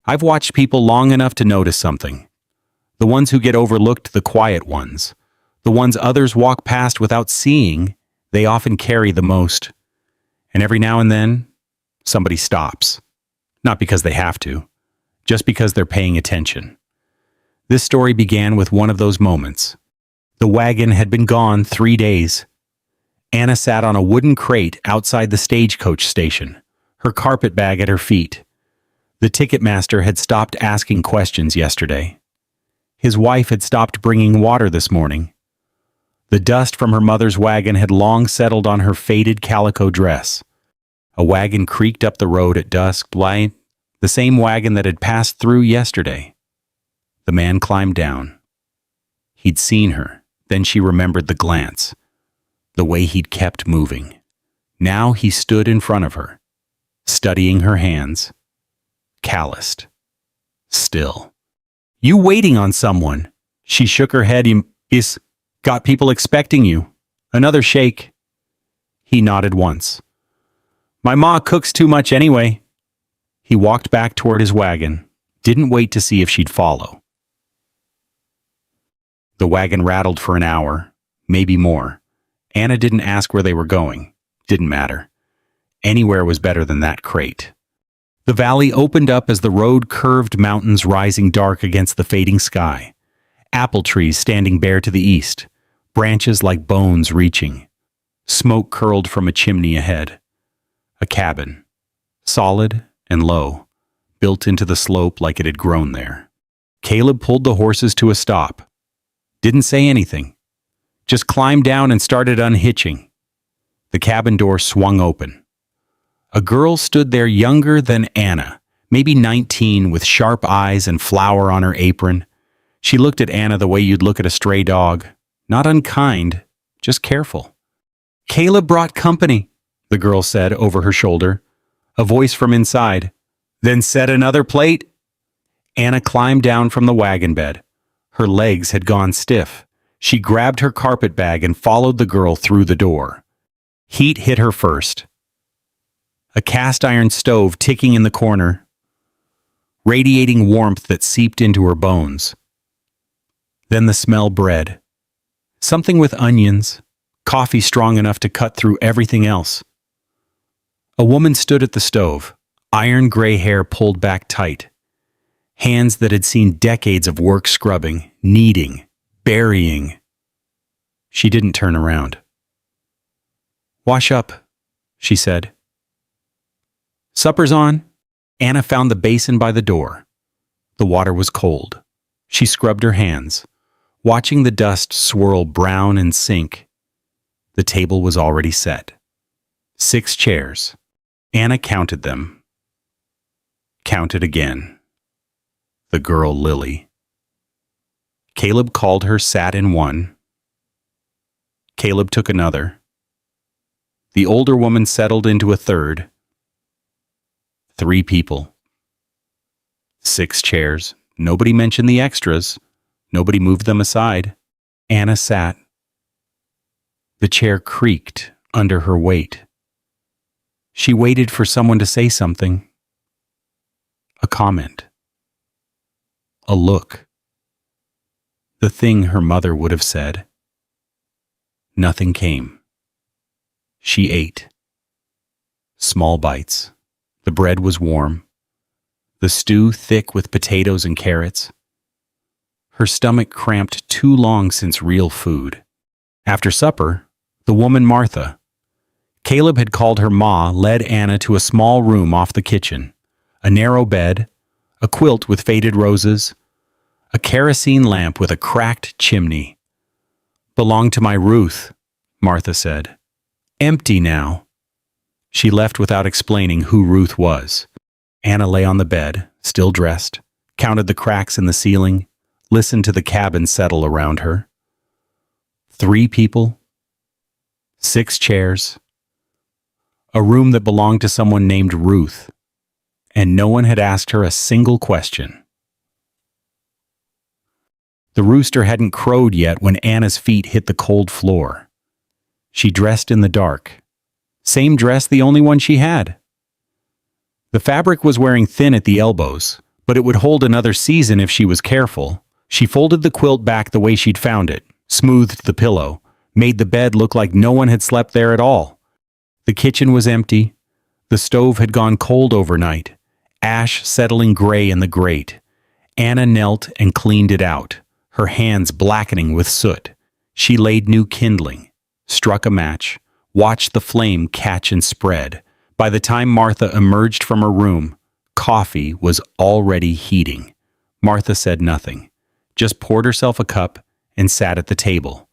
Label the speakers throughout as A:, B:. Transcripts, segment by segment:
A: I've watched people long enough to notice something. The ones who get overlooked, the quiet ones. The ones others walk past without seeing, they often carry the most. And every now and then, somebody stops. Not because they have to, just because they're paying attention. This story began with one of those moments. The wagon had been gone 3 days. Anna sat on a wooden crate outside the stagecoach station, her carpet bag at her feet. The ticket master had stopped asking questions yesterday. His wife had stopped bringing water this morning. The dust from her mother's wagon had long settled on her faded calico dress. A wagon creaked up the road at dusk, the same wagon that had passed through yesterday. The man climbed down. He'd seen her, then she remembered the glance, the way he'd kept moving. Now he stood in front of her, studying her hands, calloused, still. "You waiting on someone?" She shook her head. "Is got people expecting you." Another shake. He nodded once. "My ma cooks too much anyway." He walked back toward his wagon, didn't wait to see if she'd follow. The wagon rattled for an hour, maybe more. Anna didn't ask where they were going. Didn't matter. Anywhere was better than that crate. The valley opened up as the road curved, mountains rising dark against the fading sky. Apple trees standing bare to the east, branches like bones reaching. Smoke curled from a chimney ahead. A cabin, solid and low, built into the slope like it had grown there. Caleb pulled the horses to a stop. Didn't say anything. Just climbed down and started unhitching. The cabin door swung open. A girl stood there younger than Anna, maybe 19, with sharp eyes and flour on her apron. She looked at Anna the way you'd look at a stray dog. Not unkind, just careful. "Caleb brought company," the girl said over her shoulder. A voice from inside. "Then set another plate." Anna climbed down from the wagon bed. Her legs had gone stiff. She grabbed her carpet bag and followed the girl through the door. Heat hit her first. A cast iron stove ticking in the corner, radiating warmth that seeped into her bones. Then the smell bred. Something with onions, coffee strong enough to cut through everything else. A woman stood at the stove, iron gray hair pulled back tight. Hands that had seen decades of work scrubbing, kneading, burying. She didn't turn around. "Wash up," she said. "Supper's on." Anna found the basin by the door. The water was cold. She scrubbed her hands, watching the dust swirl brown and sink. The table was already set. 6 chairs. Anna counted them. Counted again. The girl Lily. Caleb called her, sat in one. Caleb took another. The older woman settled into a third. 3 people. 6 chairs. Nobody mentioned the extras. Nobody moved them aside. Anna sat. The chair creaked under her weight. She waited for someone to say something. A comment. A look. The thing her mother would have said. Nothing came. She ate. Small bites. The bread was warm. The stew thick with potatoes and carrots. Her stomach cramped too long since real food. After supper, the woman Martha. Caleb had called her Ma, led Anna to a small room off the kitchen. A narrow bed, a quilt with faded roses, a kerosene lamp with a cracked chimney. "Belonged to my Ruth," Martha said. "Empty now." She left without explaining who Ruth was. Anna lay on the bed, still dressed, counted the cracks in the ceiling, listened to the cabin settle around her. 3 people, 6 chairs, a room that belonged to someone named Ruth, and no one had asked her a single question. The rooster hadn't crowed yet when Anna's feet hit the cold floor. She dressed in the dark. Same dress, the only one she had. The fabric was wearing thin at the elbows, but it would hold another season if she was careful. She folded the quilt back the way she'd found it, smoothed the pillow, made the bed look like no one had slept there at all. The kitchen was empty. The stove had gone cold overnight, ash settling gray in the grate. Anna knelt and cleaned it out, her hands blackening with soot. She laid new kindling, struck a match, watched the flame catch and spread. By the time Martha emerged from her room, coffee was already heating. Martha said nothing, just poured herself a cup and sat at the table.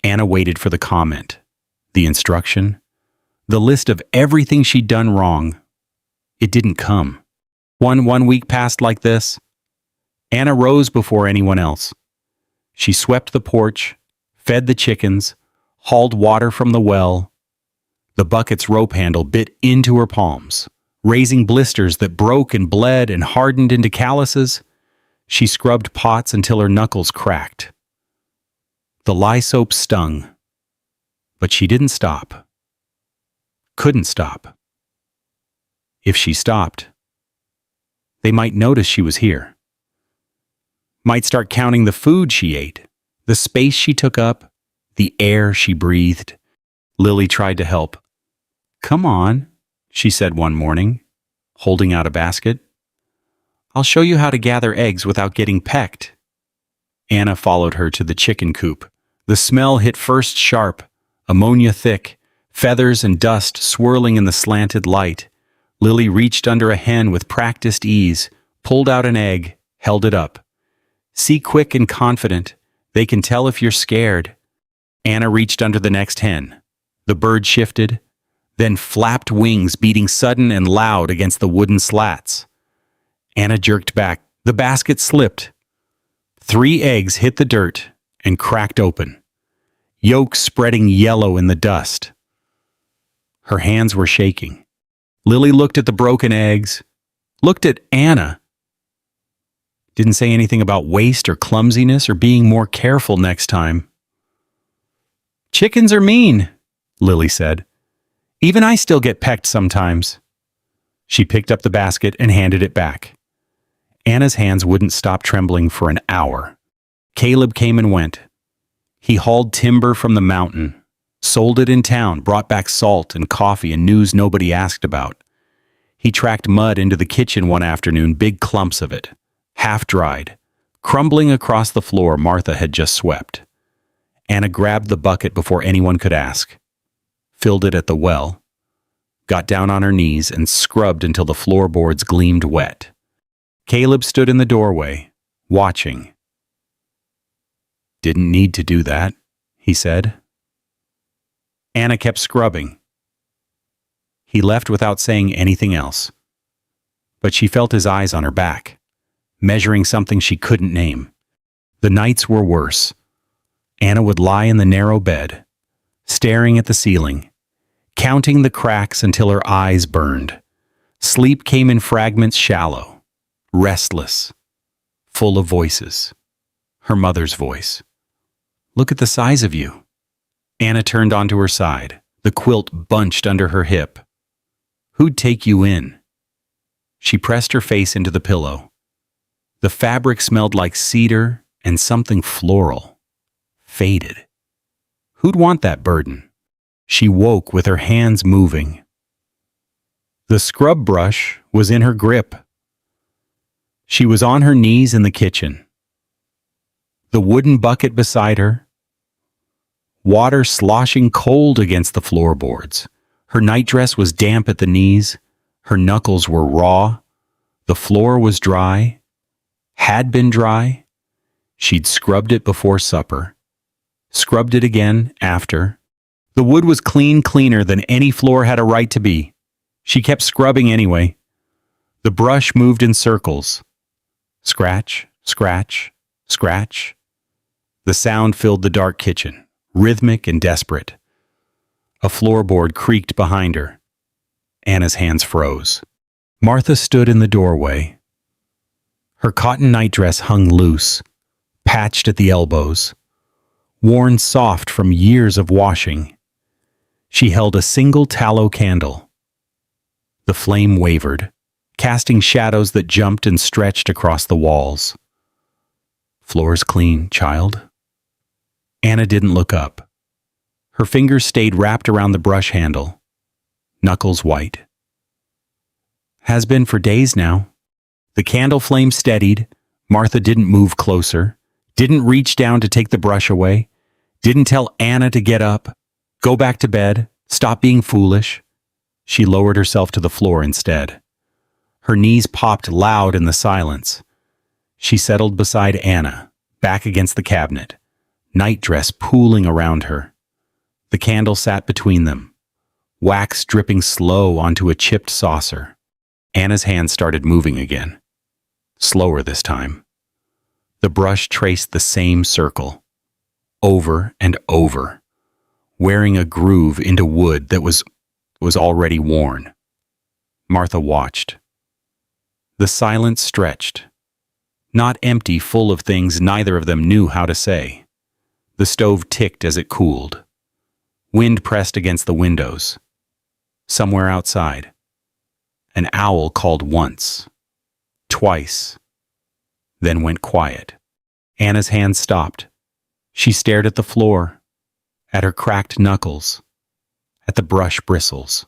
A: Anna waited for the comment, the instruction, the list of everything she'd done wrong. It didn't come. One week passed like this. Anna rose before anyone else. She swept the porch, fed the chickens, hauled water from the well. The bucket's rope handle bit into her palms, raising blisters that broke and bled and hardened into calluses. She scrubbed pots until her knuckles cracked. The lye soap stung, but she didn't stop. Couldn't stop. If she stopped, they might notice she was here. Might start counting the food she ate, the space she took up, the air she breathed. Lily tried to help. "Come on," she said one morning, holding out a basket. "I'll show you how to gather eggs without getting pecked." Anna followed her to the chicken coop. The smell hit first sharp, ammonia thick, feathers and dust swirling in the slanted light. Lily reached under a hen with practiced ease, pulled out an egg, held it up. "See quick and confident. They can tell if you're scared." Anna reached under the next hen. The bird shifted, then flapped wings beating sudden and loud against the wooden slats. Anna jerked back. The basket slipped. 3 eggs hit the dirt and cracked open, yolks spreading yellow in the dust. Her hands were shaking. Lily looked at the broken eggs, looked at Anna. Didn't say anything about waste or clumsiness or being more careful next time. "Chickens are mean," Lily said. "Even I still get pecked sometimes." She picked up the basket and handed it back. Anna's hands wouldn't stop trembling for an hour. Caleb came and went. He hauled timber from the mountain, sold it in town, brought back salt and coffee and news nobody asked about. He tracked mud into the kitchen one afternoon, big clumps of it, half-dried, crumbling across the floor Martha had just swept. Anna grabbed the bucket before anyone could ask, filled it at the well, got down on her knees and scrubbed until the floorboards gleamed wet. Caleb stood in the doorway, watching. "Didn't need to do that," he said. Anna kept scrubbing. He left without saying anything else. But she felt his eyes on her back, measuring something she couldn't name. The nights were worse. Anna would lie in the narrow bed, staring at the ceiling, counting the cracks until her eyes burned. Sleep came in fragments, shallow, restless, full of voices. Her mother's voice. "Look at the size of you." Anna turned onto her side, the quilt bunched under her hip. "Who'd take you in?" She pressed her face into the pillow. The fabric smelled like cedar and something floral, faded. Who'd want that burden? She woke with her hands moving. The scrub brush was in her grip. She was on her knees in the kitchen. The wooden bucket beside her, water sloshing cold against the floorboards. Her nightdress was damp at the knees. Her knuckles were raw. The floor was dry. Had been dry. She'd scrubbed it before supper. Scrubbed it again after. The wood was cleaner than any floor had a right to be. She kept scrubbing anyway. The brush moved in circles. Scratch, scratch, scratch. The sound filled the dark kitchen, rhythmic and desperate. A floorboard creaked behind her. Anna's hands froze. Martha stood in the doorway. Her cotton nightdress hung loose, patched at the elbows, worn soft from years of washing. She held a single tallow candle. The flame wavered, casting shadows that jumped and stretched across the walls. "Floor's clean, child." Anna didn't look up. Her fingers stayed wrapped around the brush handle, knuckles white. "Has been for days now." The candle flame steadied. Martha didn't move closer, didn't reach down to take the brush away, didn't tell Anna to get up, go back to bed, stop being foolish. She lowered herself to the floor instead. Her knees popped loud in the silence. She settled beside Anna, back against the cabinet, nightdress pooling around her. The candle sat between them, wax dripping slow onto a chipped saucer. Anna's hands started moving again. Slower this time. The brush traced the same circle, over and over, wearing a groove into wood that was already worn. Martha watched. The silence stretched. Not empty, full of things neither of them knew how to say. The stove ticked as it cooled. Wind pressed against the windows. Somewhere outside, an owl called once, twice, then went quiet. Anna's hand stopped. She stared at the floor, at her cracked knuckles, at the brush bristles,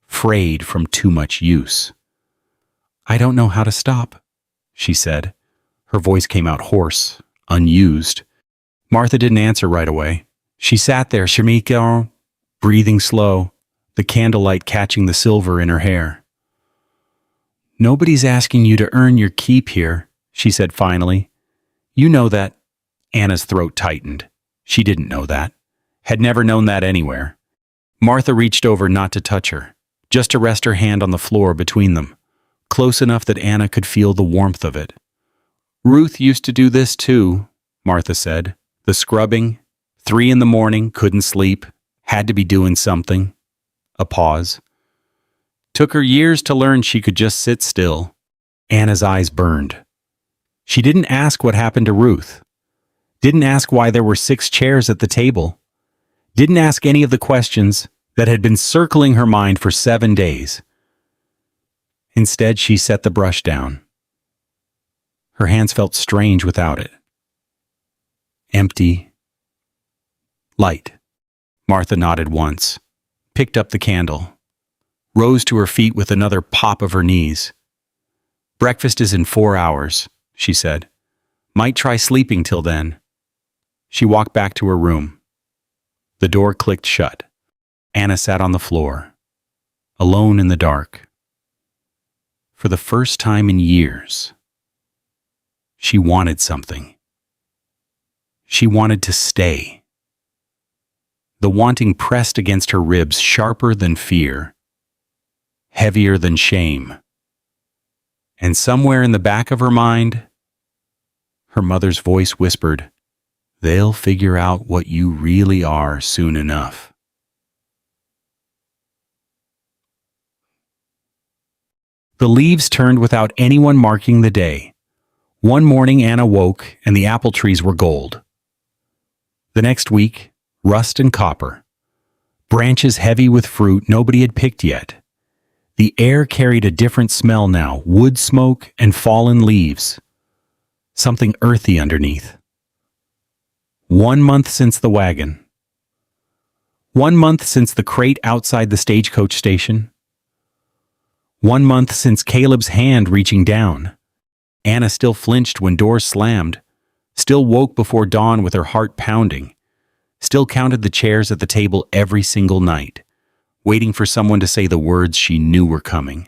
A: frayed from too much use. "I don't know how to stop," she said. Her voice came out hoarse, unused. Martha didn't answer right away. She sat there, Shamika, breathing slow, the candlelight catching the silver in her hair. "Nobody's asking you to earn your keep here," she said finally. "You know that." Anna's throat tightened. She didn't know that. Had never known that anywhere. Martha reached over not to touch her, just to rest her hand on the floor between them, close enough that Anna could feel the warmth of it. "Ruth used to do this too," Martha said. "The scrubbing, 3 a.m, couldn't sleep, had to be doing something." A pause. "Took her years to learn she could just sit still." Anna's eyes burned. She didn't ask what happened to Ruth. Didn't ask why there were 6 chairs at the table. Didn't ask any of the questions that had been circling her mind for 7 days. Instead, she set the brush down. Her hands felt strange without it. Empty. Light. Martha nodded once, picked up the candle, rose to her feet with another pop of her knees. "Breakfast is in 4 hours, she said. "Might try sleeping till then." She walked back to her room. The door clicked shut. Anna sat on the floor, alone in the dark. For the first time in years, she wanted something. She wanted to stay. The wanting pressed against her ribs, sharper than fear, heavier than shame. And somewhere in the back of her mind, her mother's voice whispered, "They'll figure out what you really are soon enough." The leaves turned without anyone marking the day. One morning Anna woke and the apple trees were gold. The next week, rust and copper. Branches heavy with fruit nobody had picked yet. The air carried a different smell now, wood smoke and fallen leaves. Something earthy underneath. 1 month since the wagon. 1 month since the crate outside the stagecoach station. 1 month since Caleb's hand reaching down. Anna still flinched when doors slammed, still woke before dawn with her heart pounding, still counted the chairs at the table every single night, waiting for someone to say the words she knew were coming.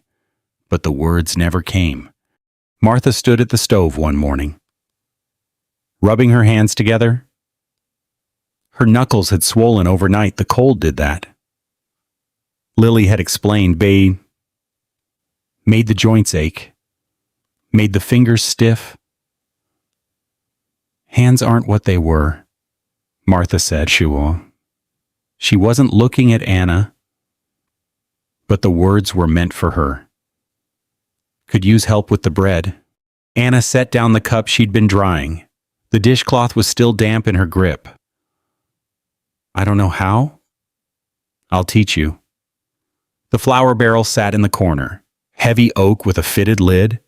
A: But the words never came. Martha stood at the stove one morning, rubbing her hands together. Her knuckles had swollen overnight. The cold did that. Lily had explained, made the joints ache, made the fingers stiff. Hands aren't what they were, Martha said. She wasn't looking at Anna, but the words were meant for her. Could use help with the bread. Anna set down the cup she'd been drying. The dishcloth was still damp in her grip. "I don't know how. I'll teach you." The flour barrel sat in the corner, heavy oak with a fitted lid.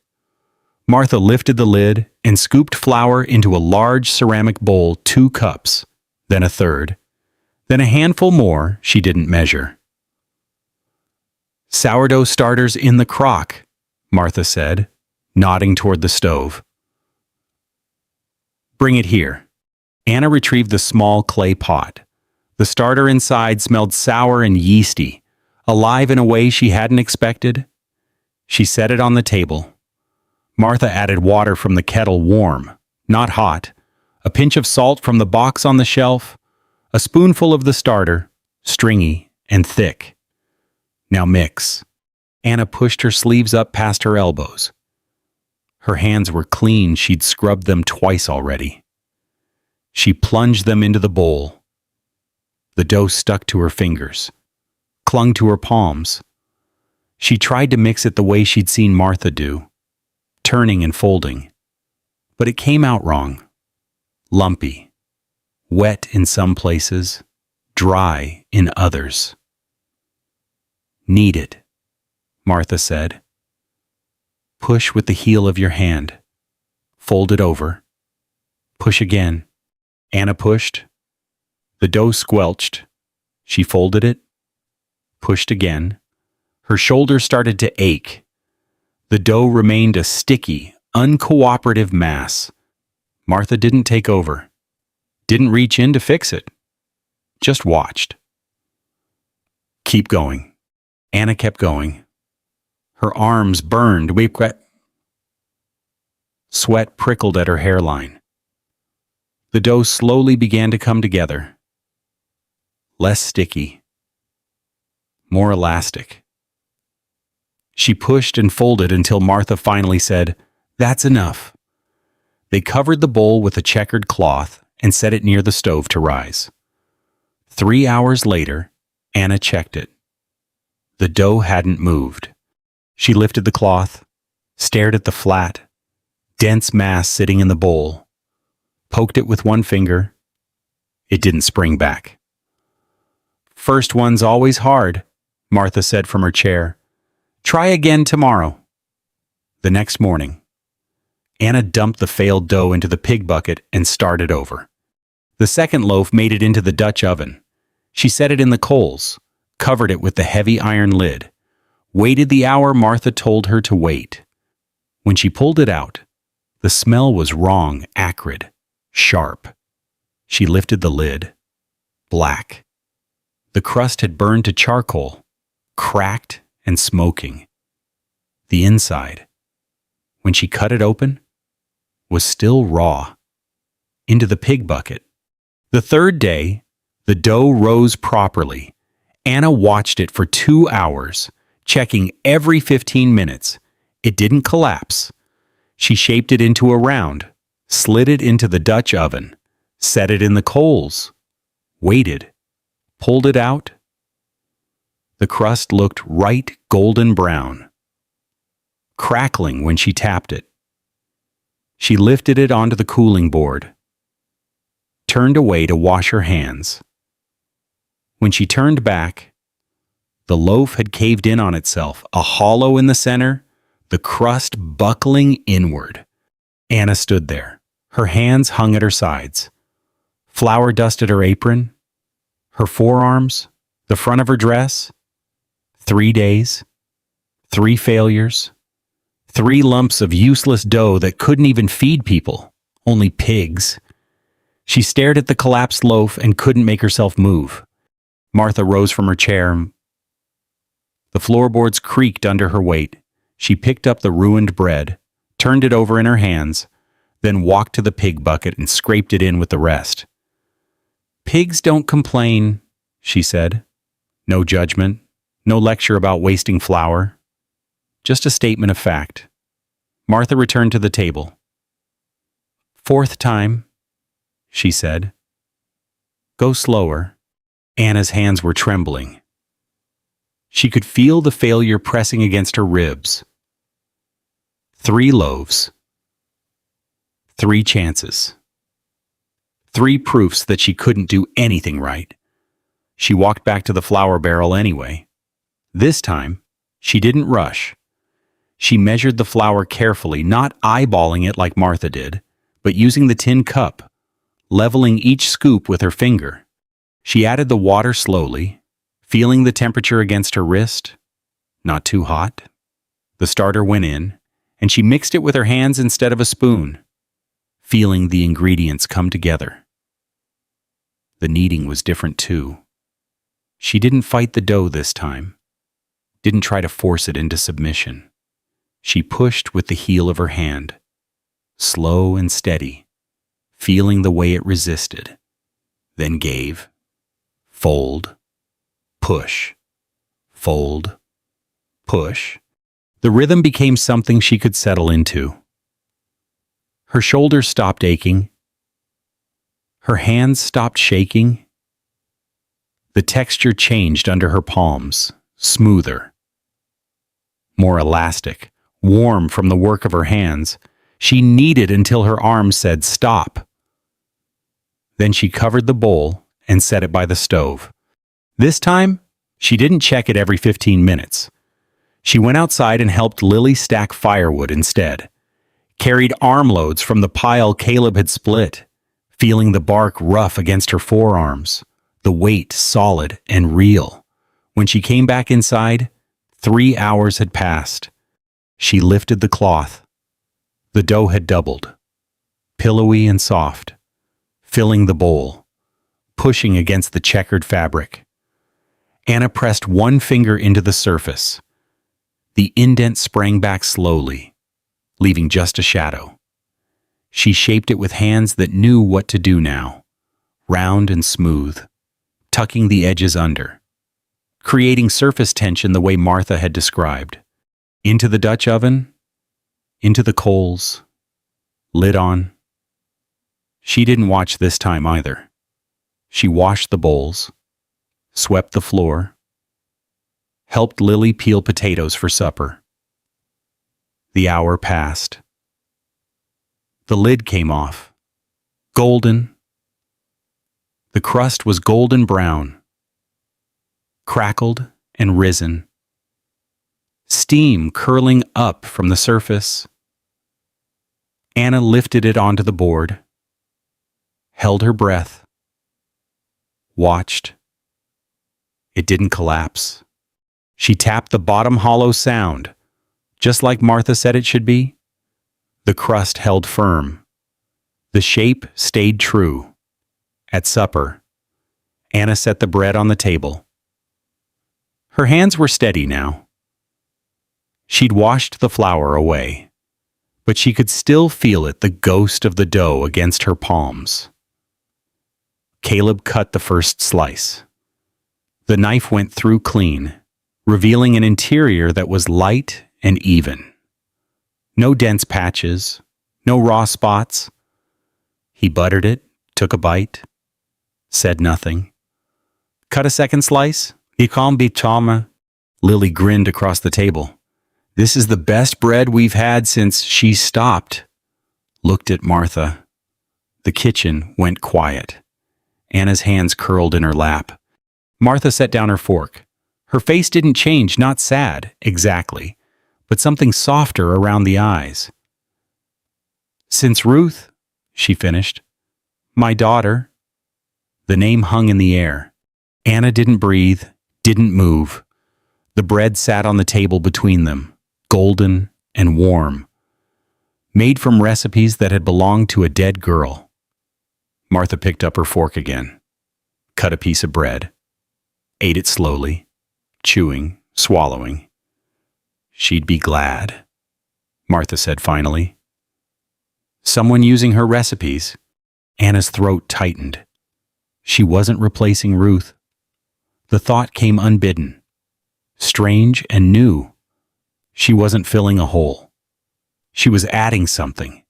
A: Martha lifted the lid and scooped flour into a large ceramic bowl, 2 cups, then a third, then a handful more she didn't measure. "Sourdough starter's in the crock," Martha said, nodding toward the stove. "Bring it here." Anna retrieved the small clay pot. The starter inside smelled sour and yeasty, alive in a way she hadn't expected. She set it on the table. Martha added water from the kettle, warm, not hot, a pinch of salt from the box on the shelf, a spoonful of the starter, stringy and thick. "Now mix." Anna pushed her sleeves up past her elbows. Her hands were clean, she'd scrubbed them twice already. She plunged them into the bowl. The dough stuck to her fingers, clung to her palms. She tried to mix it the way she'd seen Martha do, turning and folding. But it came out wrong. Lumpy, wet in some places, dry in others. "Knead it," Martha said. "Push with the heel of your hand. Fold it over. Push again." Anna pushed. The dough squelched. She folded it, pushed again. Her shoulders started to ache. The dough remained a sticky, uncooperative mass. Martha didn't take over, didn't reach in to fix it, just watched. "Keep going." Anna kept going. Her arms burned. Sweat prickled at her hairline. The dough slowly began to come together. Less sticky, more elastic. She pushed and folded until Martha finally said, "That's enough." They covered the bowl with a checkered cloth and set it near the stove to rise. 3 hours later, Anna checked it. The dough hadn't moved. She lifted the cloth, stared at the flat, dense mass sitting in the bowl, poked it with one finger. It didn't spring back. "First one's always hard," Martha said from her chair. "Try again tomorrow." The next morning, Anna dumped the failed dough into the pig bucket and started over. The second loaf made it into the Dutch oven. She set it in the coals, covered it with the heavy iron lid, waited the hour Martha told her to wait. When she pulled it out, the smell was wrong, acrid, sharp. She lifted the lid. Black. The crust had burned to charcoal, cracked and smoking. The inside, when she cut it open, was still raw. Into the pig bucket. The third day, the dough rose properly. Anna watched it for 2 hours, checking every 15 minutes. It didn't collapse. She shaped it into a round, slid it into the Dutch oven, set it in the coals, waited, pulled it out. The crust looked right golden brown, crackling when she tapped it. She lifted it onto the cooling board, turned away to wash her hands. When she turned back, the loaf had caved in on itself, a hollow in the center, the crust buckling inward. Anna stood there. Her hands hung at her sides. Flour dusted her apron, her forearms, the front of her dress. 3 days, 3 failures, 3 lumps of useless dough that couldn't even feed people, only pigs. She stared at the collapsed loaf and couldn't make herself move. Martha rose from her chair. The floorboards creaked under her weight. She picked up the ruined bread, turned it over in her hands, then walked to the pig bucket and scraped it in with the rest. "Pigs don't complain," she said. No judgment, no lecture about wasting flour. Just a statement of fact. Martha returned to the table. "4th time," she said. "Go slower." Anna's hands were trembling. She could feel the failure pressing against her ribs. 3 loaves. 3 chances. 3 proofs that she couldn't do anything right. She walked back to the flour barrel anyway. This time, she didn't rush. She measured the flour carefully, not eyeballing it like Martha did, but using the tin cup, leveling each scoop with her finger. She added the water slowly, feeling the temperature against her wrist. Not too hot. The starter went in, and she mixed it with her hands instead of a spoon, feeling the ingredients come together. The kneading was different too. She didn't fight the dough this time, didn't try to force it into submission. She pushed with the heel of her hand, slow and steady, feeling the way it resisted, then gave. Fold, push, fold, push. The rhythm became something she could settle into. Her shoulders stopped aching. Her hands stopped shaking. The texture changed under her palms, smoother, more elastic, warm from the work of her hands. She kneaded until her arms said stop. Then she covered the bowl and set it by the stove. This time, she didn't check it every 15 minutes. She went outside and helped Lily stack firewood instead, carried armloads from the pile Caleb had split, feeling the bark rough against her forearms, the weight solid and real. When she came back inside, 3 hours had passed. She lifted the cloth. The dough had doubled, pillowy and soft, filling the bowl, pushing against the checkered fabric. Anna pressed one finger into the surface. The indent sprang back slowly, leaving just a shadow. She shaped it with hands that knew what to do now, round and smooth, tucking the edges under, creating surface tension the way Martha had described. Into the Dutch oven, into the coals, lid on. She didn't watch this time either. She washed the bowls, swept the floor, helped Lily peel potatoes for supper. The hour passed. The lid came off, golden. The crust was golden brown, crackled and risen, steam curling up from the surface. Anna lifted it onto the board, held her breath, watched. It didn't collapse. She tapped the bottom hollow sound, just like Martha said it should be. The crust held firm. The shape stayed true. At supper, Anna set the bread on the table. Her hands were steady now. She'd washed the flour away, but she could still feel it, the ghost of the dough against her palms. Caleb cut the first slice. The knife went through clean, revealing an interior that was light and even. No dense patches, no raw spots. He buttered it, took a bite, said nothing. Cut a second slice? Il can't be Tama. Lily grinned across the table. This is the best bread we've had since she stopped. Looked at Martha. The kitchen went quiet. Anna's hands curled in her lap. Martha set down her fork. Her face didn't change, not sad, exactly, but something softer around the eyes. Since Ruth, she finished. My daughter. The name hung in the air. Anna didn't breathe, didn't move. The bread sat on the table between them, golden and warm, made from recipes that had belonged to a dead girl. Martha picked up her fork again, cut a piece of bread, ate it slowly, chewing, swallowing. She'd be glad, Martha said finally. Someone using her recipes. Anna's throat tightened. She wasn't replacing Ruth. The thought came unbidden, strange and new. She wasn't filling a hole. She was adding something,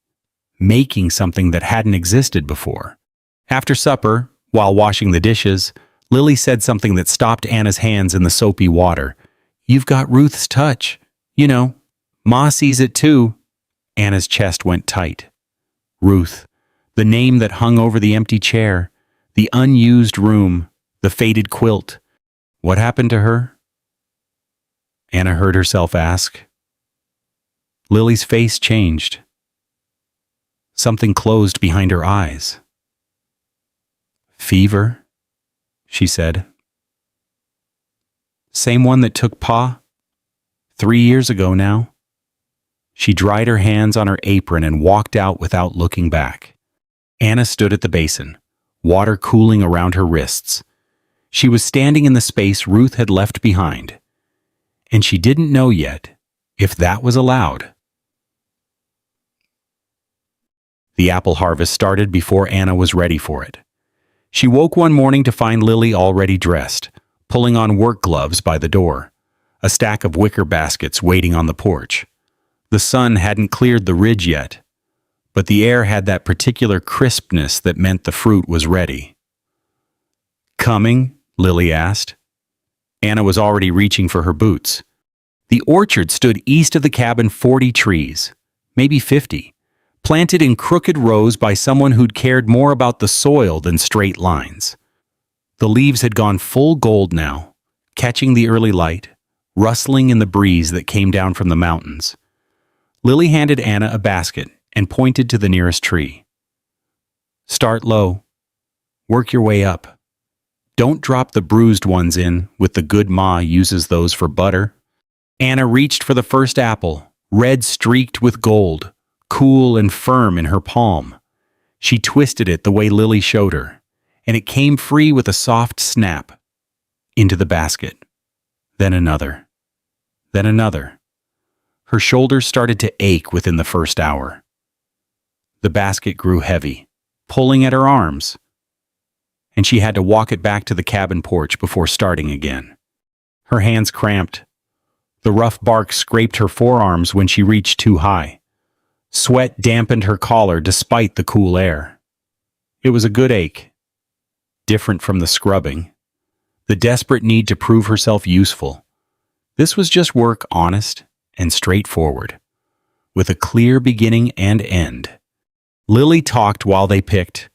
A: making something that hadn't existed before. After supper, while washing the dishes, Lily said something that stopped Anna's hands in the soapy water. You've got Ruth's touch. You know, Ma sees it too. Anna's chest went tight. Ruth, the name that hung over the empty chair, the unused room, the faded quilt. What happened to her? Anna heard herself ask. Lily's face changed. Something closed behind her eyes. "Fever?" she said. "Same one that took Pa? 3 years ago now." She dried her hands on her apron and walked out without looking back. Anna stood at the basin, water cooling around her wrists. She was standing in the space Ruth had left behind, and she didn't know yet if that was allowed. The apple harvest started before Anna was ready for it. She woke one morning to find Lily already dressed, pulling on work gloves by the door, a stack of wicker baskets waiting on the porch. The sun hadn't cleared the ridge yet, but the air had that particular crispness that meant the fruit was ready. "Coming?" Lily asked. Anna was already reaching for her boots. The orchard stood east of the cabin, 40 trees, maybe 50, planted in crooked rows by someone who'd cared more about the soil than straight lines. The leaves had gone full gold now, catching the early light, rustling in the breeze that came down from the mountains. Lily handed Anna a basket and pointed to the nearest tree. "Start low. Work your way up. Don't drop the bruised ones in, with the good Ma uses those for butter." Anna reached for the first apple, red streaked with gold, cool and firm in her palm. She twisted it the way Lily showed her, and it came free with a soft snap into the basket. Then another. Then another. Her shoulders started to ache within the first hour. The basket grew heavy, pulling at her arms, and she had to walk it back to the cabin porch before starting again. Her hands cramped. The rough bark scraped her forearms when she reached too high. Sweat dampened her collar despite the cool air. It was a good ache, different from the scrubbing, the desperate need to prove herself useful. This was just work, honest and straightforward, with a clear beginning and end. Lily talked while they picked.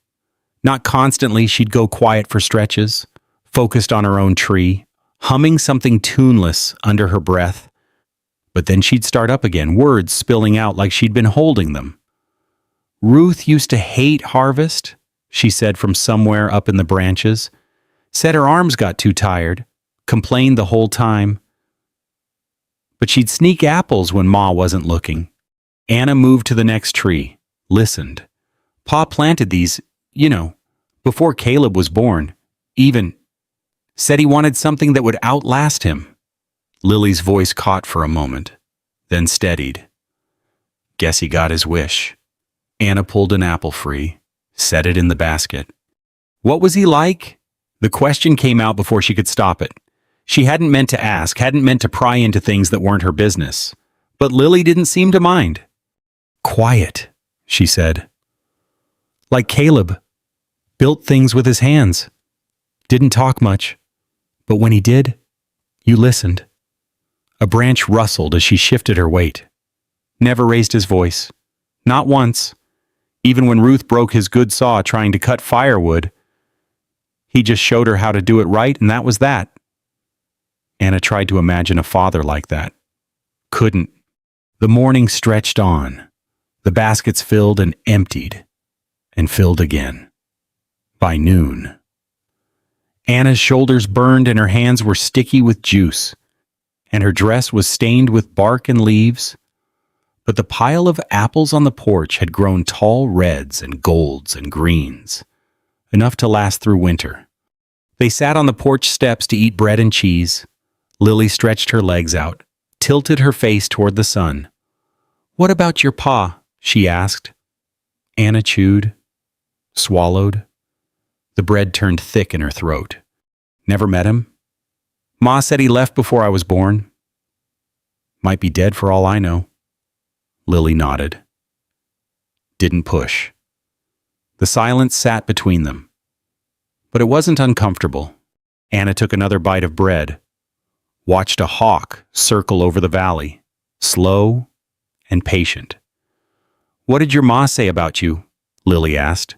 A: Not constantly, she'd go quiet for stretches, focused on her own tree, humming something tuneless under her breath. But then she'd start up again, words spilling out like she'd been holding them. "Ruth used to hate harvest," she said from somewhere up in the branches. "Said her arms got too tired, complained the whole time. But she'd sneak apples when Ma wasn't looking." Anna moved to the next tree, listened. "Pa planted these, before Caleb was born. Even said he wanted something that would outlast him." Lily's voice caught for a moment, then steadied. "Guess he got his wish." Anna pulled an apple free, set it in the basket. "What was he like?" The question came out before she could stop it. She hadn't meant to ask, hadn't meant to pry into things that weren't her business. But Lily didn't seem to mind. "Quiet," she said. "Like Caleb. Built things with his hands. Didn't talk much. But when he did, you listened." A branch rustled as she shifted her weight. Never raised his voice. Not once. Even when Ruth broke his good saw trying to cut firewood, he just showed her how to do it right, and that was that. Anna tried to imagine a father like that. Couldn't. The morning stretched on. The baskets filled and emptied, and filled again. By noon, Anna's shoulders burned and her hands were sticky with juice, and her dress was stained with bark and leaves. But the pile of apples on the porch had grown tall reds and golds and greens, enough to last through winter. They sat on the porch steps to eat bread and cheese. Lily stretched her legs out, tilted her face toward the sun. "What about your pa?" she asked. Anna chewed, swallowed. The bread turned thick in her throat. "Never met him? Ma said he left before I was born. Might be dead for all I know." Lily nodded. Didn't push. The silence sat between them. But it wasn't uncomfortable. Anna took another bite of bread, watched a hawk circle over the valley, slow and patient. "What did your ma say about you?" Lily asked.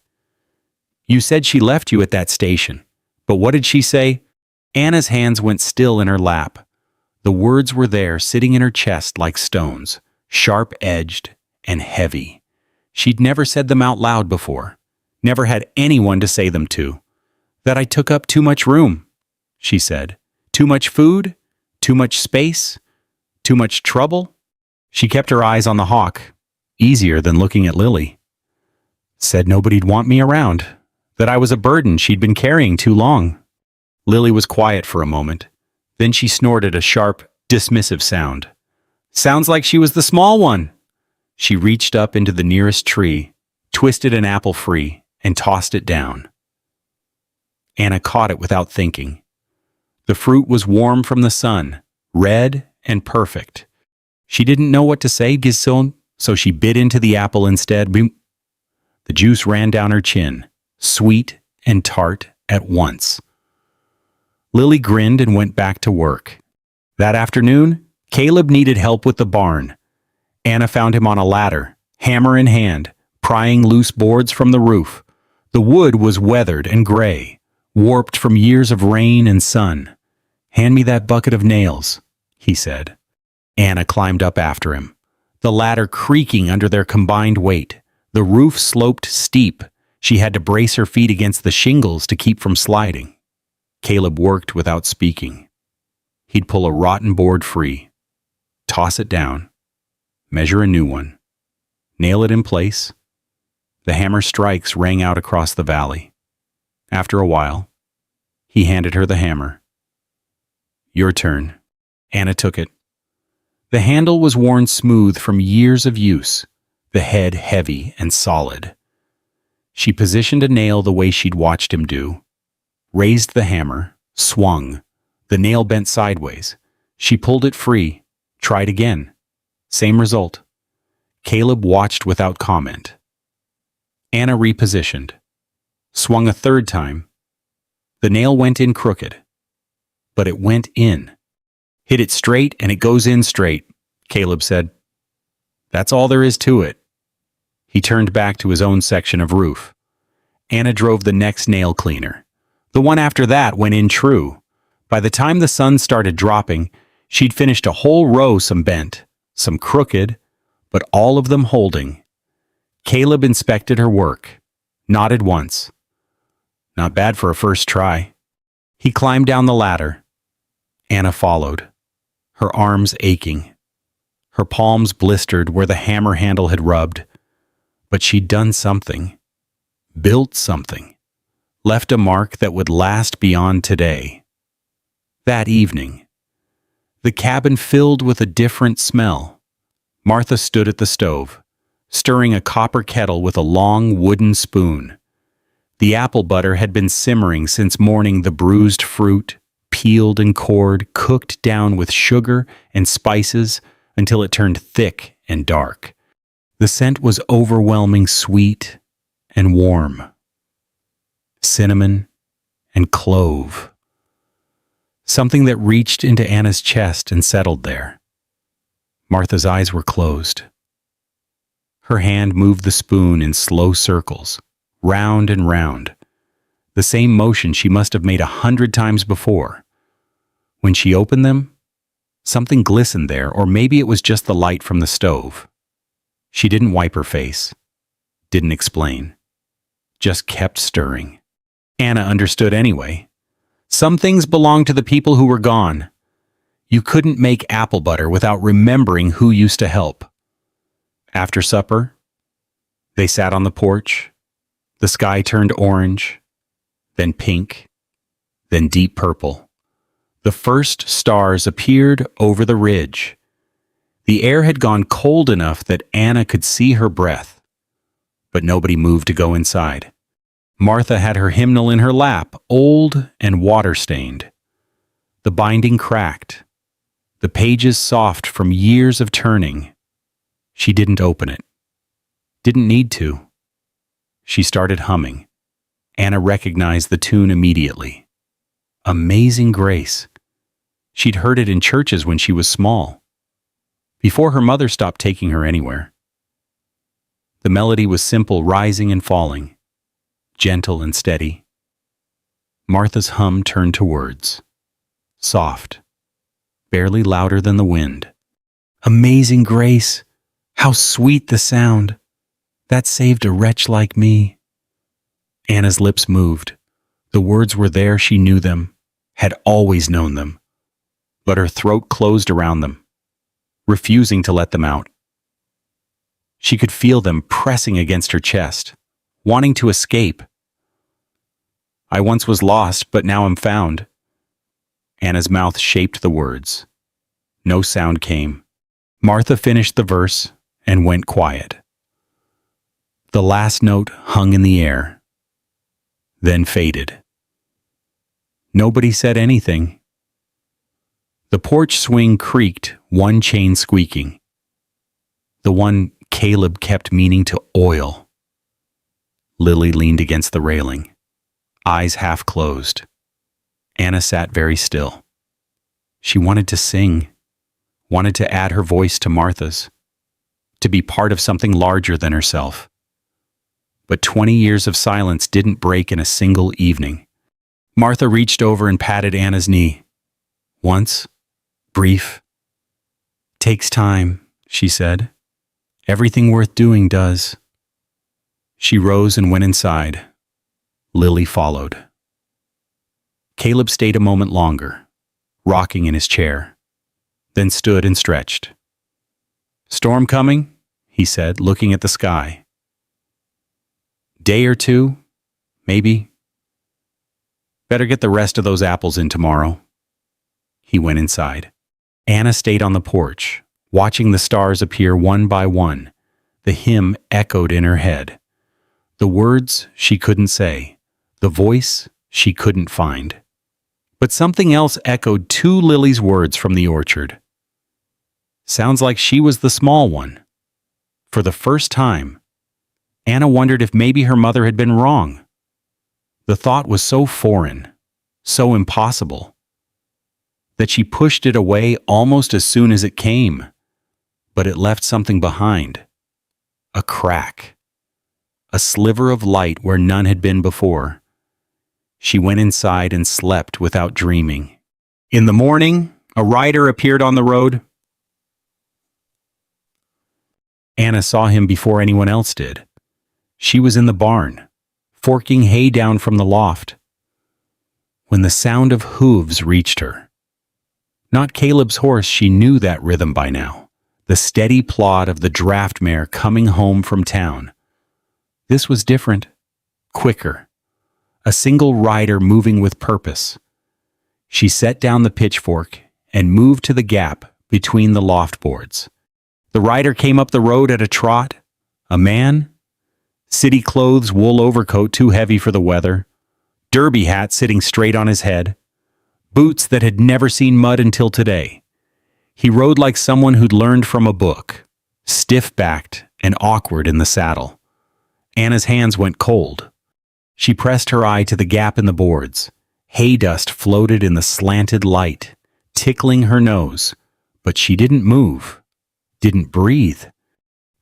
A: "You said she left you at that station, but what did she say?" Anna's hands went still in her lap. The words were there, sitting in her chest like stones, sharp-edged and heavy. She'd never said them out loud before, never had anyone to say them to. That I took up too much room, she said. Too much food, too much space, too much trouble. She kept her eyes on the hawk, easier than looking at Lily. Said nobody'd want me around, that I was a burden she'd been carrying too long. Lily was quiet for a moment. Then she snorted a sharp, dismissive sound. Sounds like she was the small one. She reached up into the nearest tree, twisted an apple free, and tossed it down. Anna caught it without thinking. The fruit was warm from the sun, red and perfect. She didn't know what to say, Giselle, so she bit into the apple instead. The juice ran down her chin, sweet and tart at once. Lily grinned and went back to work. That afternoon, Caleb needed help with the barn. Anna found him on a ladder, hammer in hand, prying loose boards from the roof. The wood was weathered and gray, warped from years of rain and sun. Hand me that bucket of nails, he said. Anna climbed up after him, the ladder creaking under their combined weight. The roof sloped steep. She had to brace her feet against the shingles to keep from sliding. Caleb worked without speaking. He'd pull a rotten board free, toss it down, measure a new one, nail it in place. The hammer strikes rang out across the valley. After a while, he handed her the hammer. Your turn. Anna took it. The handle was worn smooth from years of use, the head heavy and solid. She positioned a nail the way she'd watched him do, raised the hammer, swung. The nail bent sideways. She pulled it free, tried again. Same result. Caleb watched without comment. Anna repositioned, swung a third time. The nail went in crooked, but it went in. Hit it straight and it goes in straight, Caleb said. That's all there is to it. He turned back to his own section of roof. Anna drove the next nail cleaner. The one after that went in true. By the time the sun started dropping, she'd finished a whole row, some bent, some crooked, but all of them holding. Caleb inspected her work, nodded once. Not bad for a first try. He climbed down the ladder. Anna followed, her arms aching. Her palms blistered where the hammer handle had rubbed. But she'd done something, built something, left a mark that would last beyond today. That evening, the cabin filled with a different smell. Martha stood at the stove, stirring a copper kettle with a long wooden spoon. The apple butter had been simmering since morning. The bruised fruit, peeled and cored, cooked down with sugar and spices until it turned thick and dark. The scent was overwhelming, sweet and warm. Cinnamon and clove. Something that reached into Anna's chest and settled there. Martha's eyes were closed. Her hand moved the spoon in slow circles, round and round, the same motion she must have made 100 times before. When she opened them, something glistened there, or maybe it was just the light from the stove. She didn't wipe her face, didn't explain, just kept stirring. Anna understood anyway. Some things belonged to the people who were gone. You couldn't make apple butter without remembering who used to help. After supper, they sat on the porch. The sky turned orange, then pink, then deep purple. The first stars appeared over the ridge. The air had gone cold enough that Anna could see her breath, but nobody moved to go inside. Martha had her hymnal in her lap, old and water-stained. The binding cracked, the pages soft from years of turning. She didn't open it. Didn't need to. She started humming. Anna recognized the tune immediately. Amazing Grace. She'd heard it in churches when she was small, before her mother stopped taking her anywhere. The melody was simple, rising and falling, gentle and steady. Martha's hum turned to words, soft, barely louder than the wind. Amazing Grace, How sweet the sound! That saved a wretch like me. Anna's lips moved. The words were there, she knew them, had always known them. But her throat closed around them, refusing to let them out. She could feel them pressing against her chest, wanting to escape. I once was lost, but now am found. Anna's mouth shaped the words. No sound came. Martha finished the verse and went quiet. The last note hung in the air, then faded. Nobody said anything. The porch swing creaked, one chain squeaking. The one Caleb kept meaning to oil. Lily leaned against the railing, eyes half closed. Anna sat very still. She wanted to sing, wanted to add her voice to Martha's, to be part of something larger than herself. But 20 years of silence didn't break in a single evening. Martha reached over and patted Anna's knee. Once, brief. Takes time, she said. Everything worth doing does. She rose and went inside. Lily followed. Caleb stayed a moment longer, rocking in his chair, then stood and stretched. Storm coming? He said, looking at the sky. Day or two, maybe. Better get the rest of those apples in tomorrow. He went inside. Anna stayed on the porch, watching the stars appear one by one. The hymn echoed in her head. The words she couldn't say, the voice she couldn't find. But something else echoed too, Lily's words from the orchard. Sounds like she was the small one. For the first time, Anna wondered if maybe her mother had been wrong. The thought was so foreign, so impossible, that she pushed it away almost as soon as it came. But it left something behind. A crack. A sliver of light where none had been before. She went inside and slept without dreaming. In the morning, a rider appeared on the road. Anna saw him before anyone else did. She was in the barn, forking hay down from the loft, when the sound of hooves reached her. Not Caleb's horse, she knew that rhythm by now. The steady plod of the draft mare coming home from town. This was different, quicker. A single rider moving with purpose. She set down the pitchfork and moved to the gap between the loft boards. The rider came up the road at a trot. A man, city clothes, wool overcoat too heavy for the weather, derby hat sitting straight on his head, boots that had never seen mud until today. He rode like someone who'd learned from a book, stiff-backed and awkward in the saddle. Anna's hands went cold. She pressed her eye to the gap in the boards. Hay dust floated in the slanted light, tickling her nose, but she didn't move, didn't breathe.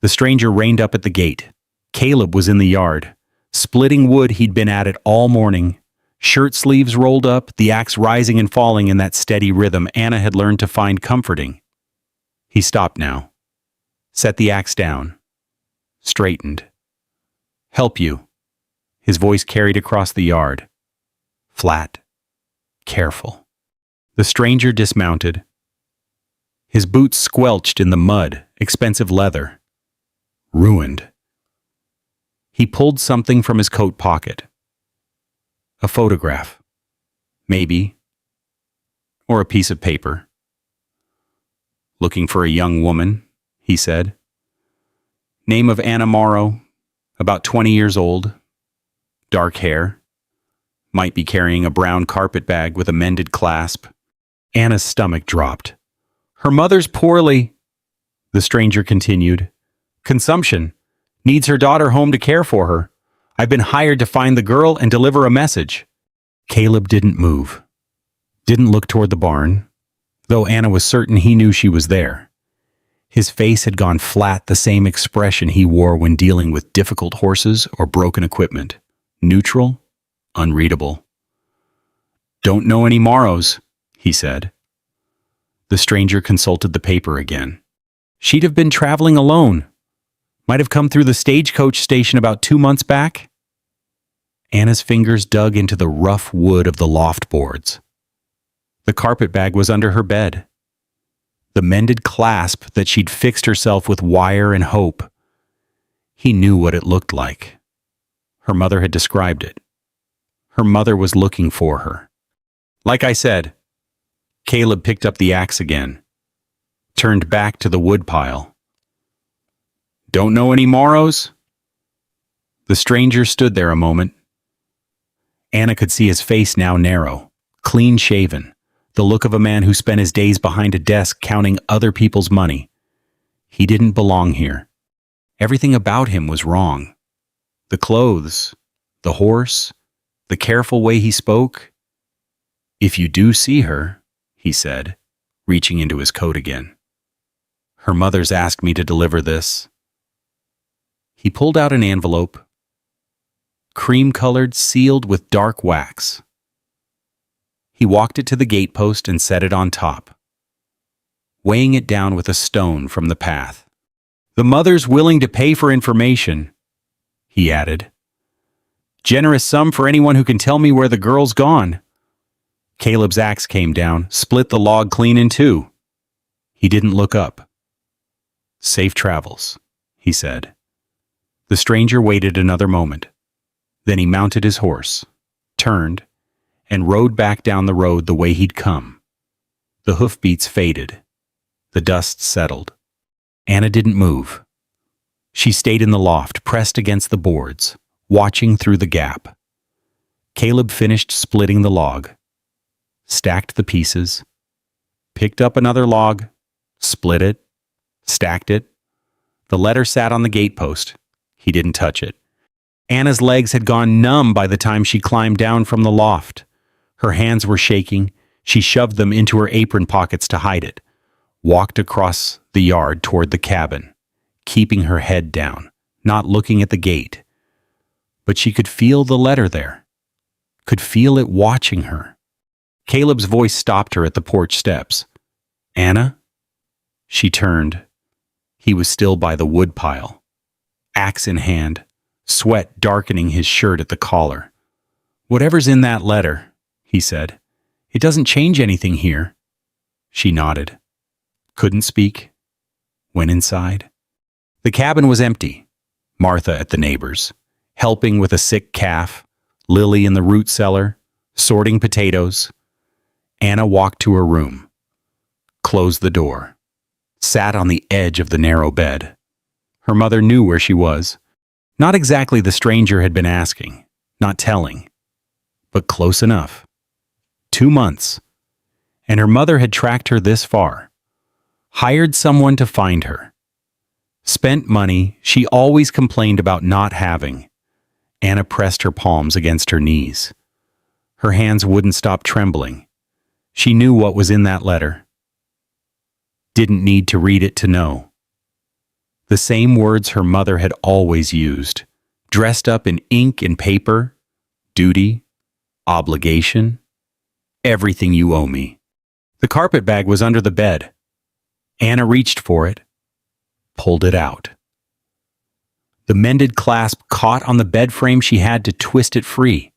A: The stranger reined up at the gate. Caleb was in the yard, splitting wood he'd been at it all morning. Shirt sleeves rolled up, the axe rising and falling in that steady rhythm Anna had learned to find comforting. He stopped now, set the axe down, straightened. Help you. His voice carried across the yard. Flat, careful. The stranger dismounted. His boots squelched in the mud, expensive leather. Ruined. He pulled something from his coat pocket. A photograph. Maybe. Or a piece of paper. Looking for a young woman, he said. Name of Anna Morrow, about 20 years old. Dark hair. Might be carrying a brown carpet bag with a mended clasp. Anna's stomach dropped. Her mother's poorly, the stranger continued. Consumption. Needs her daughter home to care for her. I've been hired to find the girl and deliver a message. Caleb didn't move. Didn't look toward the barn, though Anna was certain he knew she was there. His face had gone flat, the same expression he wore when dealing with difficult horses or broken equipment. Neutral, unreadable. Don't know any Morrows, he said. The stranger consulted the paper again. She'd have been traveling alone. Might have come through the stagecoach station about 2 months back. Anna's fingers dug into the rough wood of the loft boards. The carpetbag was under her bed. The mended clasp that she'd fixed herself with wire and hope. He knew what it looked like. Her mother had described it. Her mother was looking for her. Like I said, Caleb picked up the axe again, turned back to the woodpile. Don't know any Moros? The stranger stood there a moment. Anna could see his face now narrow, clean-shaven, the look of a man who spent his days behind a desk counting other people's money. He didn't belong here. Everything about him was wrong. The clothes, the horse, the careful way he spoke. If you do see her, he said, reaching into his coat again. Her mother's asked me to deliver this. He pulled out an envelope, cream-colored, sealed with dark wax. He walked it to the gatepost and set it on top, weighing it down with a stone from the path. The mother's willing to pay for information, he added. Generous sum for anyone who can tell me where the girl's gone. Caleb's axe came down, split the log clean in two. He didn't look up. Safe travels, he said. The stranger waited another moment. Then he mounted his horse, turned, and rode back down the road the way he'd come. The hoofbeats faded. The dust settled. Anna didn't move. She stayed in the loft, pressed against the boards, watching through the gap. Caleb finished splitting the log, stacked the pieces, picked up another log, split it, stacked it. The letter sat on the gatepost. He didn't touch it. Anna's legs had gone numb by the time she climbed down from the loft. Her hands were shaking. She shoved them into her apron pockets to hide it, walked across the yard toward the cabin, keeping her head down, not looking at the gate. But she could feel the letter there, could feel it watching her. Caleb's voice stopped her at the porch steps. Anna? She turned. He was still by the woodpile, axe in hand, sweat darkening his shirt at the collar. Whatever's in that letter, he said. It doesn't change anything here. She nodded. Couldn't speak. Went inside. The cabin was empty. Martha at the neighbor's, helping with a sick calf, Lily in the root cellar, sorting potatoes. Anna walked to her room, closed the door, sat on the edge of the narrow bed. Her mother knew where she was. Not exactly the stranger had been asking, not telling, but close enough. 2 months, and her mother had tracked her this far, hired someone to find her. Spent money she always complained about not having. Anna pressed her palms against her knees. Her hands wouldn't stop trembling. She knew what was in that letter. Didn't need to read it to know. The same words her mother had always used, dressed up in ink and paper, duty, obligation, everything you owe me. The carpetbag was under the bed. Anna reached for it, pulled it out. The mended clasp caught on the bed frame. She had to twist it free.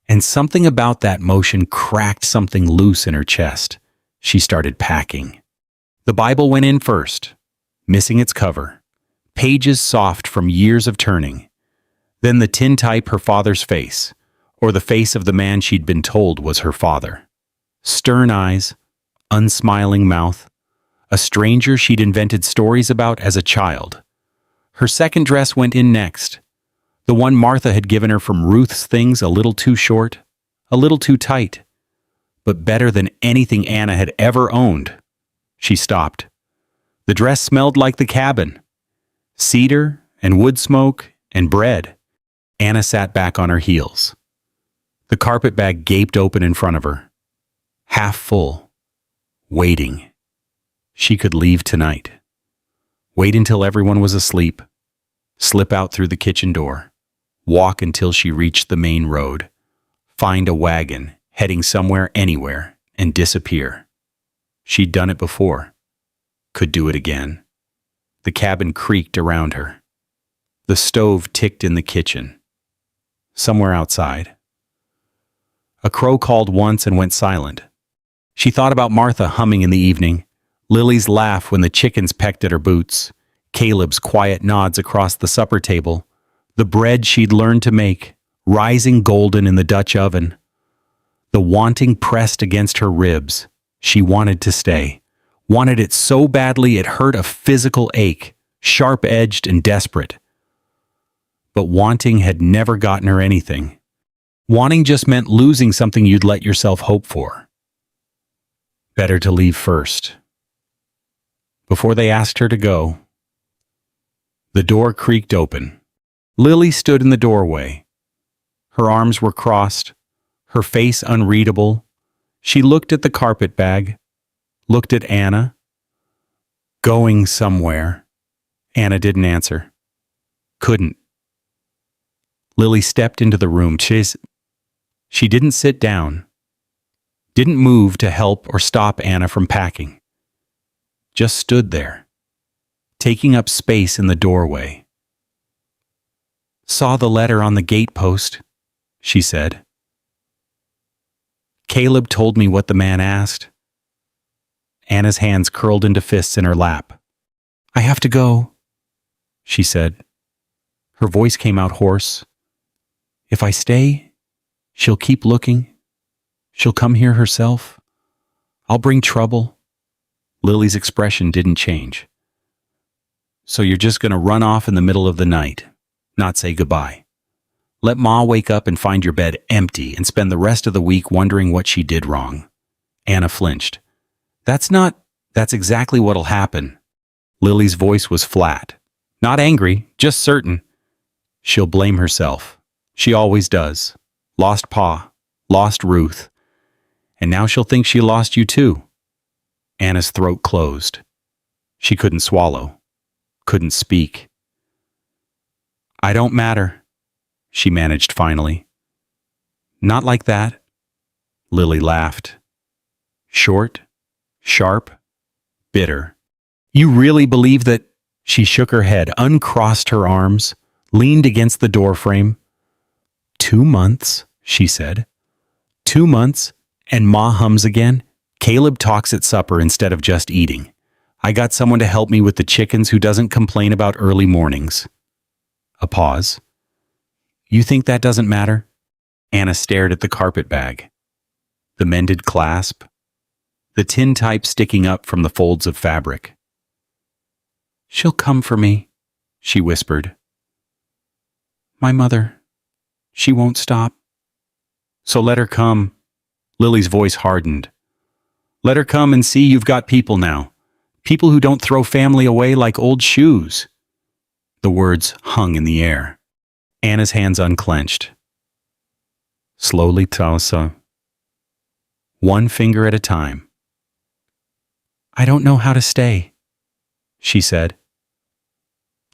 A: And something about that motion cracked something loose in her chest. She started packing. The Bible went in first, missing its cover, pages soft from years of turning. Then the tintype her father's face, or the face of the man she'd been told was her father. Stern eyes, unsmiling mouth, a stranger she'd invented stories about as a child. Her second dress went in next, the one Martha had given her from Ruth's things, a little too short, a little too tight, but better than anything Anna had ever owned. She stopped. The dress smelled like the cabin, cedar and wood smoke and bread. Anna sat back on her heels. The carpetbag gaped open in front of her, half full, waiting. She could leave tonight. Wait until everyone was asleep, slip out through the kitchen door, walk until she reached the main road, find a wagon heading somewhere, anywhere, and disappear. She'd done it before, could do it again. The cabin creaked around her. The stove ticked in the kitchen. Somewhere outside. A crow called once and went silent. She thought about Martha humming in the evening, Lily's laugh when the chickens pecked at her boots, Caleb's quiet nods across the supper table, the bread she'd learned to make, rising golden in the Dutch oven. The wanting pressed against her ribs. She wanted to stay. Wanted it so badly it hurt a physical ache, sharp-edged and desperate. But wanting had never gotten her anything. Wanting just meant losing something you'd let yourself hope for. Better to leave first. Before they asked her to go, the door creaked open. Lily stood in the doorway. Her arms were crossed, her face unreadable. She looked at the carpet bag, looked at Anna. Going somewhere. Anna didn't answer. Couldn't. Lily stepped into the room. She didn't sit down. Didn't move to help or stop Anna from packing. Just stood there, taking up space in the doorway. Saw the letter on the gate post, she said. Caleb told me what the man asked. Anna's hands curled into fists in her lap. I have to go, she said. Her voice came out hoarse. If I stay, she'll keep looking. She'll come here herself. I'll bring trouble. Lily's expression didn't change. So you're just going to run off in the middle of the night, not say goodbye. Let Ma wake up and find your bed empty and spend the rest of the week wondering what she did wrong. Anna flinched. That's exactly what'll happen. Lily's voice was flat. Not angry, just certain. She'll blame herself. She always does. Lost Pa, lost Ruth. And now she'll think she lost you too. Anna's throat closed. She couldn't swallow. Couldn't speak. I don't matter, she managed finally. Not like that. Lily laughed. Short, sharp, bitter. You really believe that? She shook her head, uncrossed her arms, leaned against the doorframe. 2 months, she said. 2 months, and Ma hums again? Caleb talks at supper instead of just eating. I got someone to help me with the chickens who doesn't complain about early mornings. A pause. You think that doesn't matter? Anna stared at the carpet bag. The mended clasp. The tin type sticking up from the folds of fabric. She'll come for me, she whispered. My mother. She won't stop. So let her come. Lily's voice hardened. Let her come and see you've got people now. People who don't throw family away like old shoes. The words hung in the air. Anna's hands unclenched. Slowly, Tausa. One finger at a time. I don't know how to stay, she said.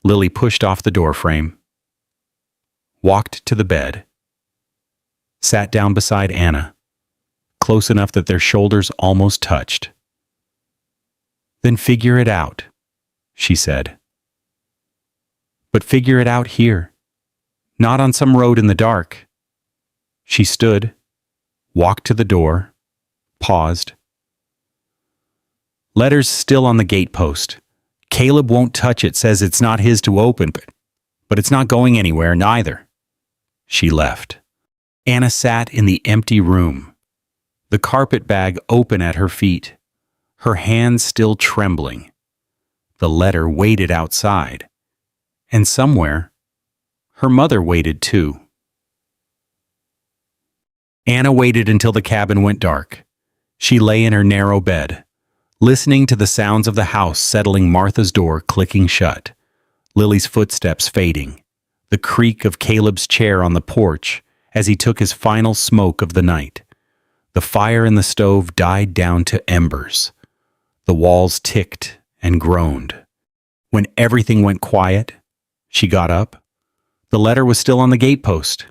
A: Lily pushed off the doorframe. Walked to the bed. Sat down beside Anna, close enough that their shoulders almost touched. Then figure it out, she said. But figure it out here, not on some road in the dark. She stood, walked to the door, paused. Letter's still on the gatepost. Caleb won't touch it, says it's not his to open, but it's not going anywhere, neither. She left. Anna sat in the empty room, the carpet bag open at her feet, her hands still trembling. The letter waited outside, and somewhere, her mother waited too. Anna waited until the cabin went dark. She lay in her narrow bed, listening to the sounds of the house settling, Martha's door clicking shut, Lily's footsteps fading, the creak of Caleb's chair on the porch as he took his final smoke of the night. The fire in the stove died down to embers. The walls ticked and groaned. When everything went quiet, she got up. The letter was still on the gatepost.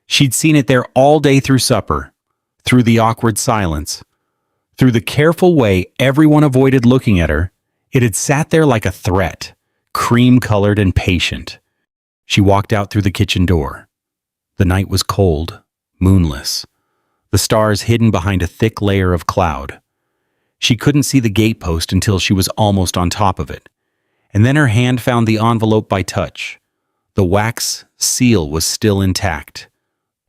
A: She'd seen it there all day through supper, through the awkward silence, through the careful way everyone avoided looking at her. It had sat there like a threat, cream-colored and patient. She walked out through the kitchen door. The night was cold, moonless, the stars hidden behind a thick layer of cloud. She couldn't see the gatepost until she was almost on top of it, and then her hand found the envelope by touch. The wax seal was still intact,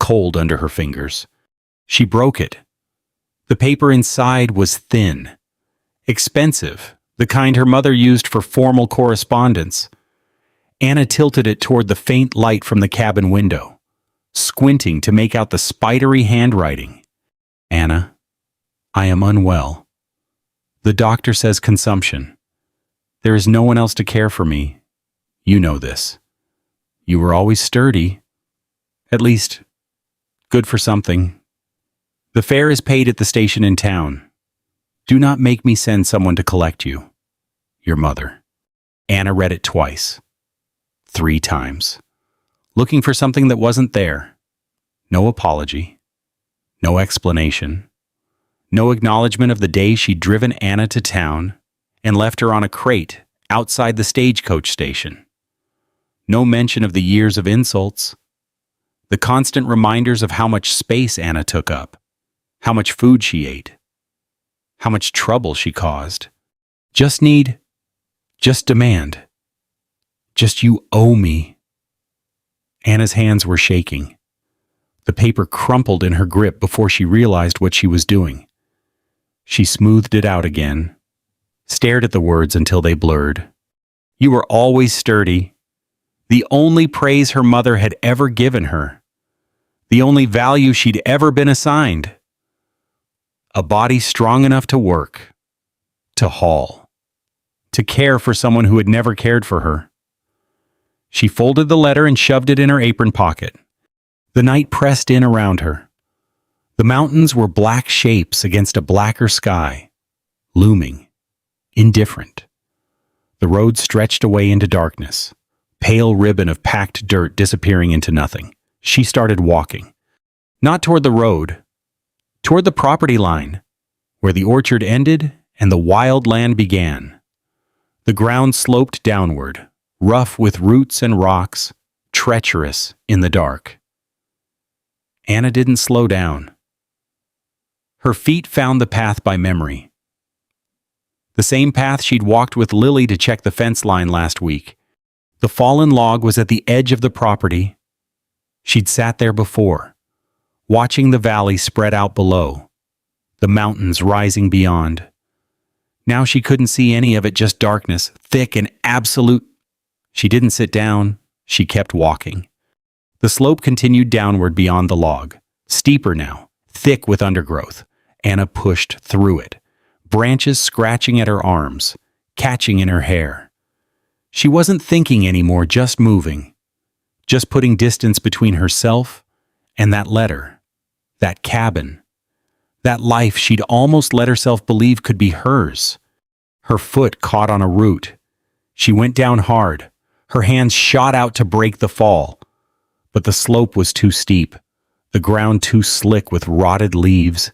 A: cold under her fingers. She broke it. The paper inside was thin, expensive, the kind her mother used for formal correspondence. Anna tilted it toward the faint light from the cabin window, squinting to make out the spidery handwriting. Anna, I am unwell. The doctor says consumption. There is no one else to care for me. You know this. You were always sturdy. At least, good for something. The fare is paid at the station in town. Do not make me send someone to collect you. Your mother. Anna read it twice. 3 times. Looking for something that wasn't there. No apology. No explanation. No acknowledgement of the day she'd driven Anna to town and left her on a crate outside the stagecoach station. No mention of the years of insults. The constant reminders of how much space Anna took up, how much food she ate, how much trouble she caused. Just demand. Just you owe me. Anna's hands were shaking. The paper crumpled in her grip before she realized what she was doing. She smoothed it out again, stared at the words until they blurred. You were always sturdy. The only praise her mother had ever given her. The only value she'd ever been assigned. A body strong enough to work, to haul, to care for someone who had never cared for her. She folded the letter and shoved it in her apron pocket. The night pressed in around her. The mountains were black shapes against a blacker sky, looming, indifferent. The road stretched away into darkness, pale ribbon of packed dirt disappearing into nothing. She started walking. Not toward the road, toward the property line, where the orchard ended and the wild land began. The ground sloped downward, rough with roots and rocks, treacherous in the dark. Anna didn't slow down. Her feet found the path by memory. The same path she'd walked with Lily to check the fence line last week. The fallen log was at the edge of the property. She'd sat there before, watching the valley spread out below, the mountains rising beyond. Now she couldn't see any of it, just darkness, thick and absolute. She didn't sit down. She kept walking. The slope continued downward beyond the log, steeper now, thick with undergrowth. Anna pushed through it, branches scratching at her arms, catching in her hair. She wasn't thinking anymore, just moving, just putting distance between herself and that letter, that cabin, that life she'd almost let herself believe could be hers. Her foot caught on a root. She went down hard. Her hands shot out to break the fall. But the slope was too steep, the ground too slick with rotted leaves.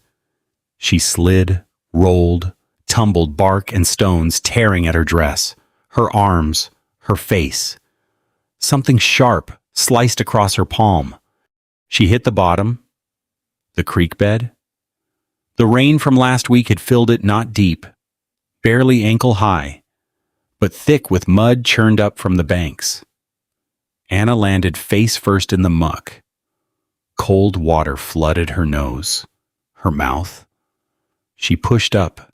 A: She slid, rolled, tumbled, bark and stones tearing at her dress, her arms, her face. Something sharp sliced across her palm. She hit the bottom, the creek bed. The rain from last week had filled it, not deep, barely ankle high, but thick with mud churned up from the banks. Anna landed face first in the muck. Cold water flooded her nose, her mouth. She pushed up,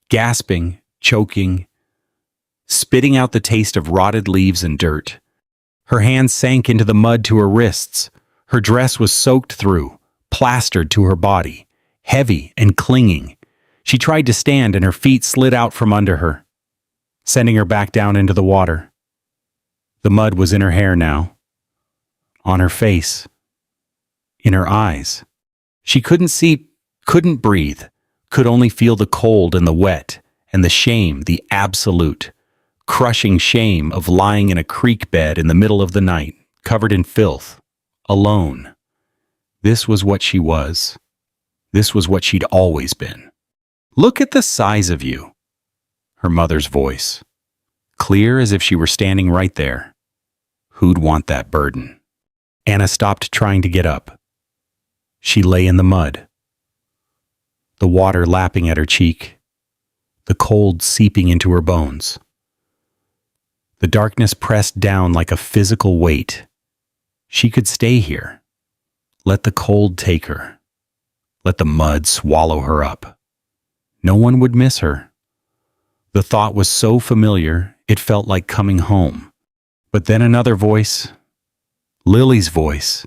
A: gasping, choking, spitting out the taste of rotted leaves and dirt. Her hands sank into the mud to her wrists. Her dress was soaked through, plastered to her body, heavy and clinging. She tried to stand and her feet slid out from under her, sending her back down into the water. The mud was in her hair now, on her face, in her eyes. She couldn't see, couldn't breathe, could only feel the cold and the wet and the shame, the absolute, crushing shame of lying in a creek bed in the middle of the night, covered in filth, alone. This was what she was. This was what she'd always been. Look at the size of you. Her mother's voice, clear as if she were standing right there. Who'd want that burden? Anna stopped trying to get up. She lay in the mud, the water lapping at her cheek, the cold seeping into her bones. The darkness pressed down like a physical weight. She could stay here. Let the cold take her. Let the mud swallow her up. No one would miss her. The thought was so familiar, it felt like coming home. But then another voice, Lily's voice,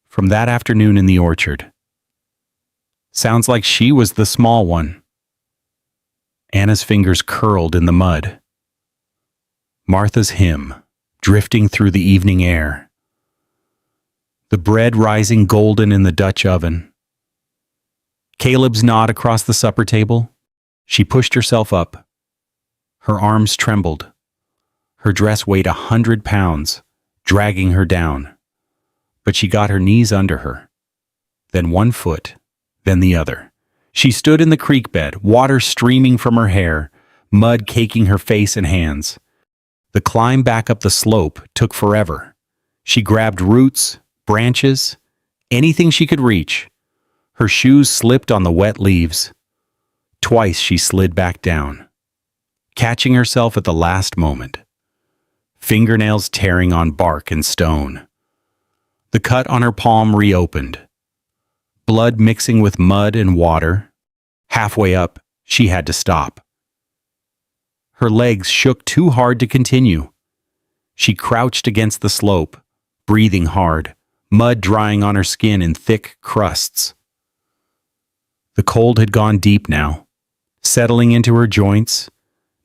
A: from that afternoon in the orchard. Sounds like she was the small one. Anna's fingers curled in the mud. Martha's hymn, drifting through the evening air. The bread rising golden in the Dutch oven. Caleb's nod across the supper table. She pushed herself up. Her arms trembled. Her dress weighed 100 pounds, dragging her down. But she got her knees under her. Then one foot, then the other. She stood in the creek bed, water streaming from her hair, mud caking her face and hands. The climb back up the slope took forever. She grabbed roots, branches, anything she could reach. Her shoes slipped on the wet leaves. Twice she slid back down, catching herself at the last moment. Fingernails tearing on bark and stone. The cut on her palm reopened. Blood mixing with mud and water. Halfway up, she had to stop. Her legs shook too hard to continue. She crouched against the slope, breathing hard, mud drying on her skin in thick crusts. The cold had gone deep now, settling into her joints,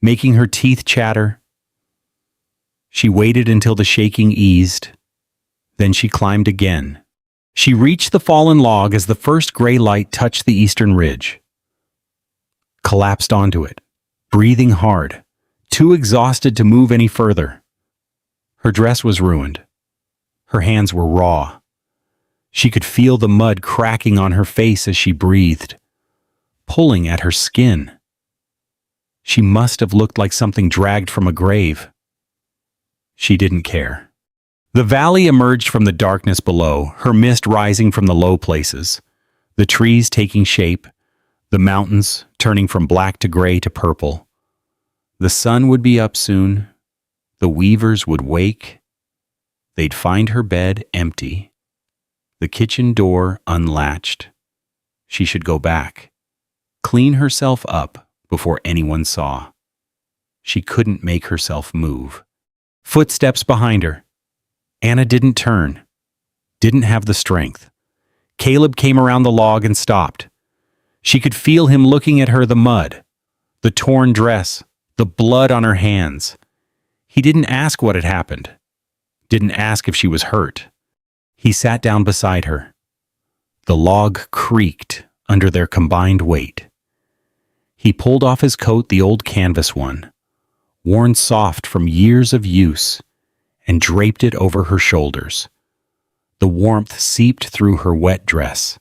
A: making her teeth chatter. She waited until the shaking eased. Then she climbed again. She reached the fallen log as the first gray light touched the eastern ridge. Collapsed onto it, breathing hard, too exhausted to move any further. Her dress was ruined. Her hands were raw. She could feel the mud cracking on her face as she breathed, pulling at her skin. She must have looked like something dragged from a grave. She didn't care. The valley emerged from the darkness below, her mist rising from the low places, the trees taking shape, the mountains turning from black to gray to purple. The sun would be up soon. The weavers would wake. They'd find her bed empty, the kitchen door unlatched. She should go back, clean herself up before anyone saw. She couldn't make herself move. Footsteps behind her. Anna didn't turn, didn't have the strength. Caleb came around the log and stopped. She could feel him looking at her, the mud, the torn dress, the blood on her hands. He didn't ask what had happened, didn't ask if she was hurt. He sat down beside her. The log creaked under their combined weight. He pulled off his coat, the old canvas one, worn soft from years of use, and draped it over her shoulders. The warmth seeped through her wet dress,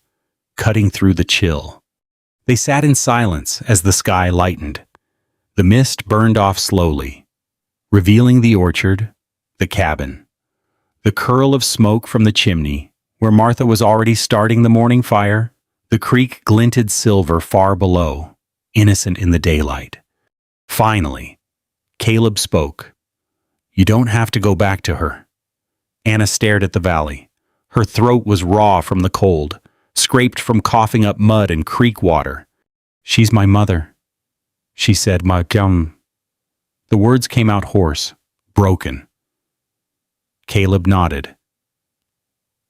A: cutting through the chill. They sat in silence as the sky lightened. The mist burned off slowly, revealing the orchard, the cabin, the curl of smoke from the chimney, where Martha was already starting the morning fire. The creek glinted silver far below, innocent in the daylight. Finally, Caleb spoke. "You don't have to go back to her." Anna stared at the valley. Her throat was raw from the cold, scraped from coughing up mud and creek water. "She's my mother," she said, "my gum." The words came out hoarse, broken. Caleb nodded.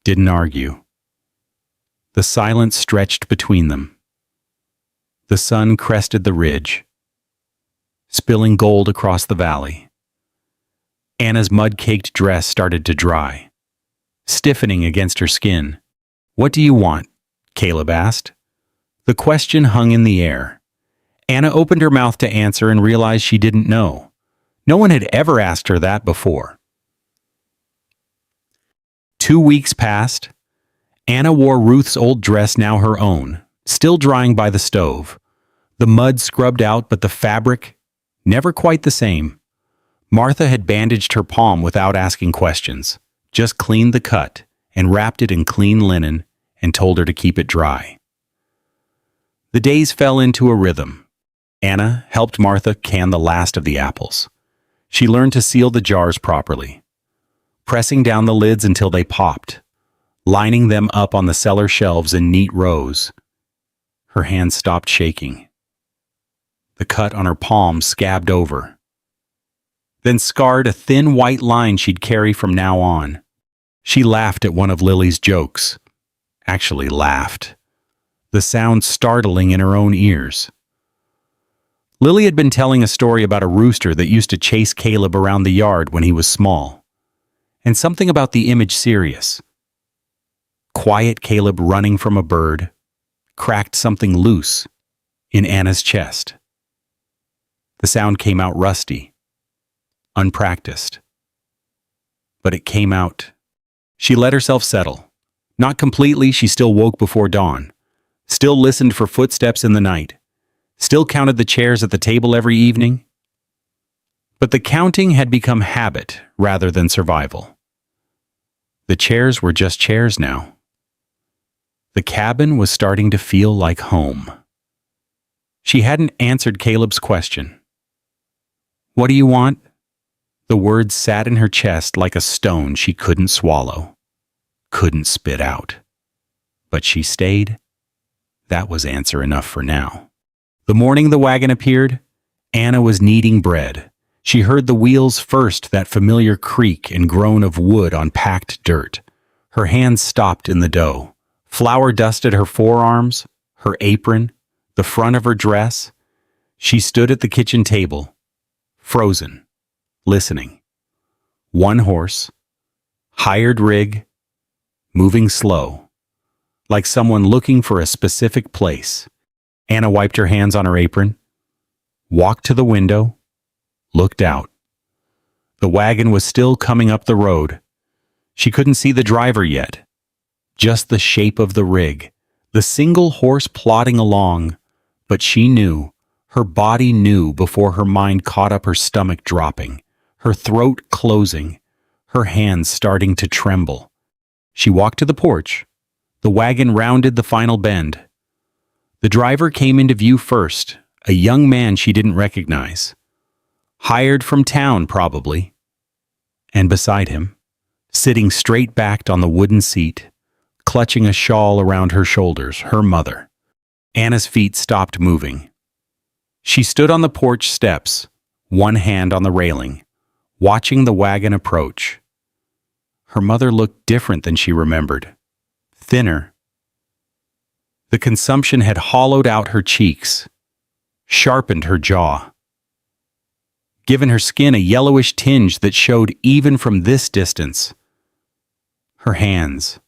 A: Didn't argue. The silence stretched between them. The sun crested the ridge, spilling gold across the valley. Anna's mud-caked dress started to dry, stiffening against her skin. "What do you want?" Caleb asked. The question hung in the air. Anna opened her mouth to answer and realized she didn't know. No one had ever asked her that before. 2 weeks passed. Anna wore Ruth's old dress, now her own, still drying by the stove. The mud scrubbed out, but the fabric, never quite the same. Martha had bandaged her palm without asking questions, just cleaned the cut and wrapped it in clean linen and told her to keep it dry. The days fell into a rhythm. Anna helped Martha can the last of the apples. She learned to seal the jars properly, pressing down the lids until they popped, lining them up on the cellar shelves in neat rows. Her hands stopped shaking. The cut on her palm scabbed over, then scarred a thin white line she'd carry from now on. She laughed at one of Lily's jokes. Actually laughed, the sound startling in her own ears. Lily had been telling a story about a rooster that used to chase Caleb around the yard when he was small, and something about the image serious. Quiet Caleb running from a bird cracked something loose in Anna's chest. The sound came out rusty, unpracticed, but it came out. She let herself settle. Not completely, she still woke before dawn, still listened for footsteps in the night, still counted the chairs at the table every evening. But the counting had become habit rather than survival. The chairs were just chairs now. The cabin was starting to feel like home. She hadn't answered Caleb's question. "What do you want?" The words sat in her chest like a stone she couldn't swallow, couldn't spit out. But she stayed. That was answer enough for now. The morning the wagon appeared, Anna was kneading bread. She heard the wheels first, that familiar creak and groan of wood on packed dirt. Her hands stopped in the dough. Flour dusted her forearms, her apron, the front of her dress. She stood at the kitchen table, frozen, listening. One horse, hired rig, moving slow, like someone looking for a specific place. Anna wiped her hands on her apron, walked to the window, looked out. The wagon was still coming up the road. She couldn't see the driver yet, just the shape of the rig, the single horse plodding along. But she knew, her body knew before her mind caught up, her stomach dropping, her throat closing, her hands starting to tremble. She walked to the porch. The wagon rounded the final bend. The driver came into view first, a young man she didn't recognize. Hired from town, probably. And beside him, sitting straight-backed on the wooden seat, clutching a shawl around her shoulders, her mother. Anna's feet stopped moving. She stood on the porch steps, one hand on the railing, watching the wagon approach. Her mother looked different than she remembered. Thinner. The consumption had hollowed out her cheeks, sharpened her jaw, given her skin a yellowish tinge that showed even from this distance. Her hands,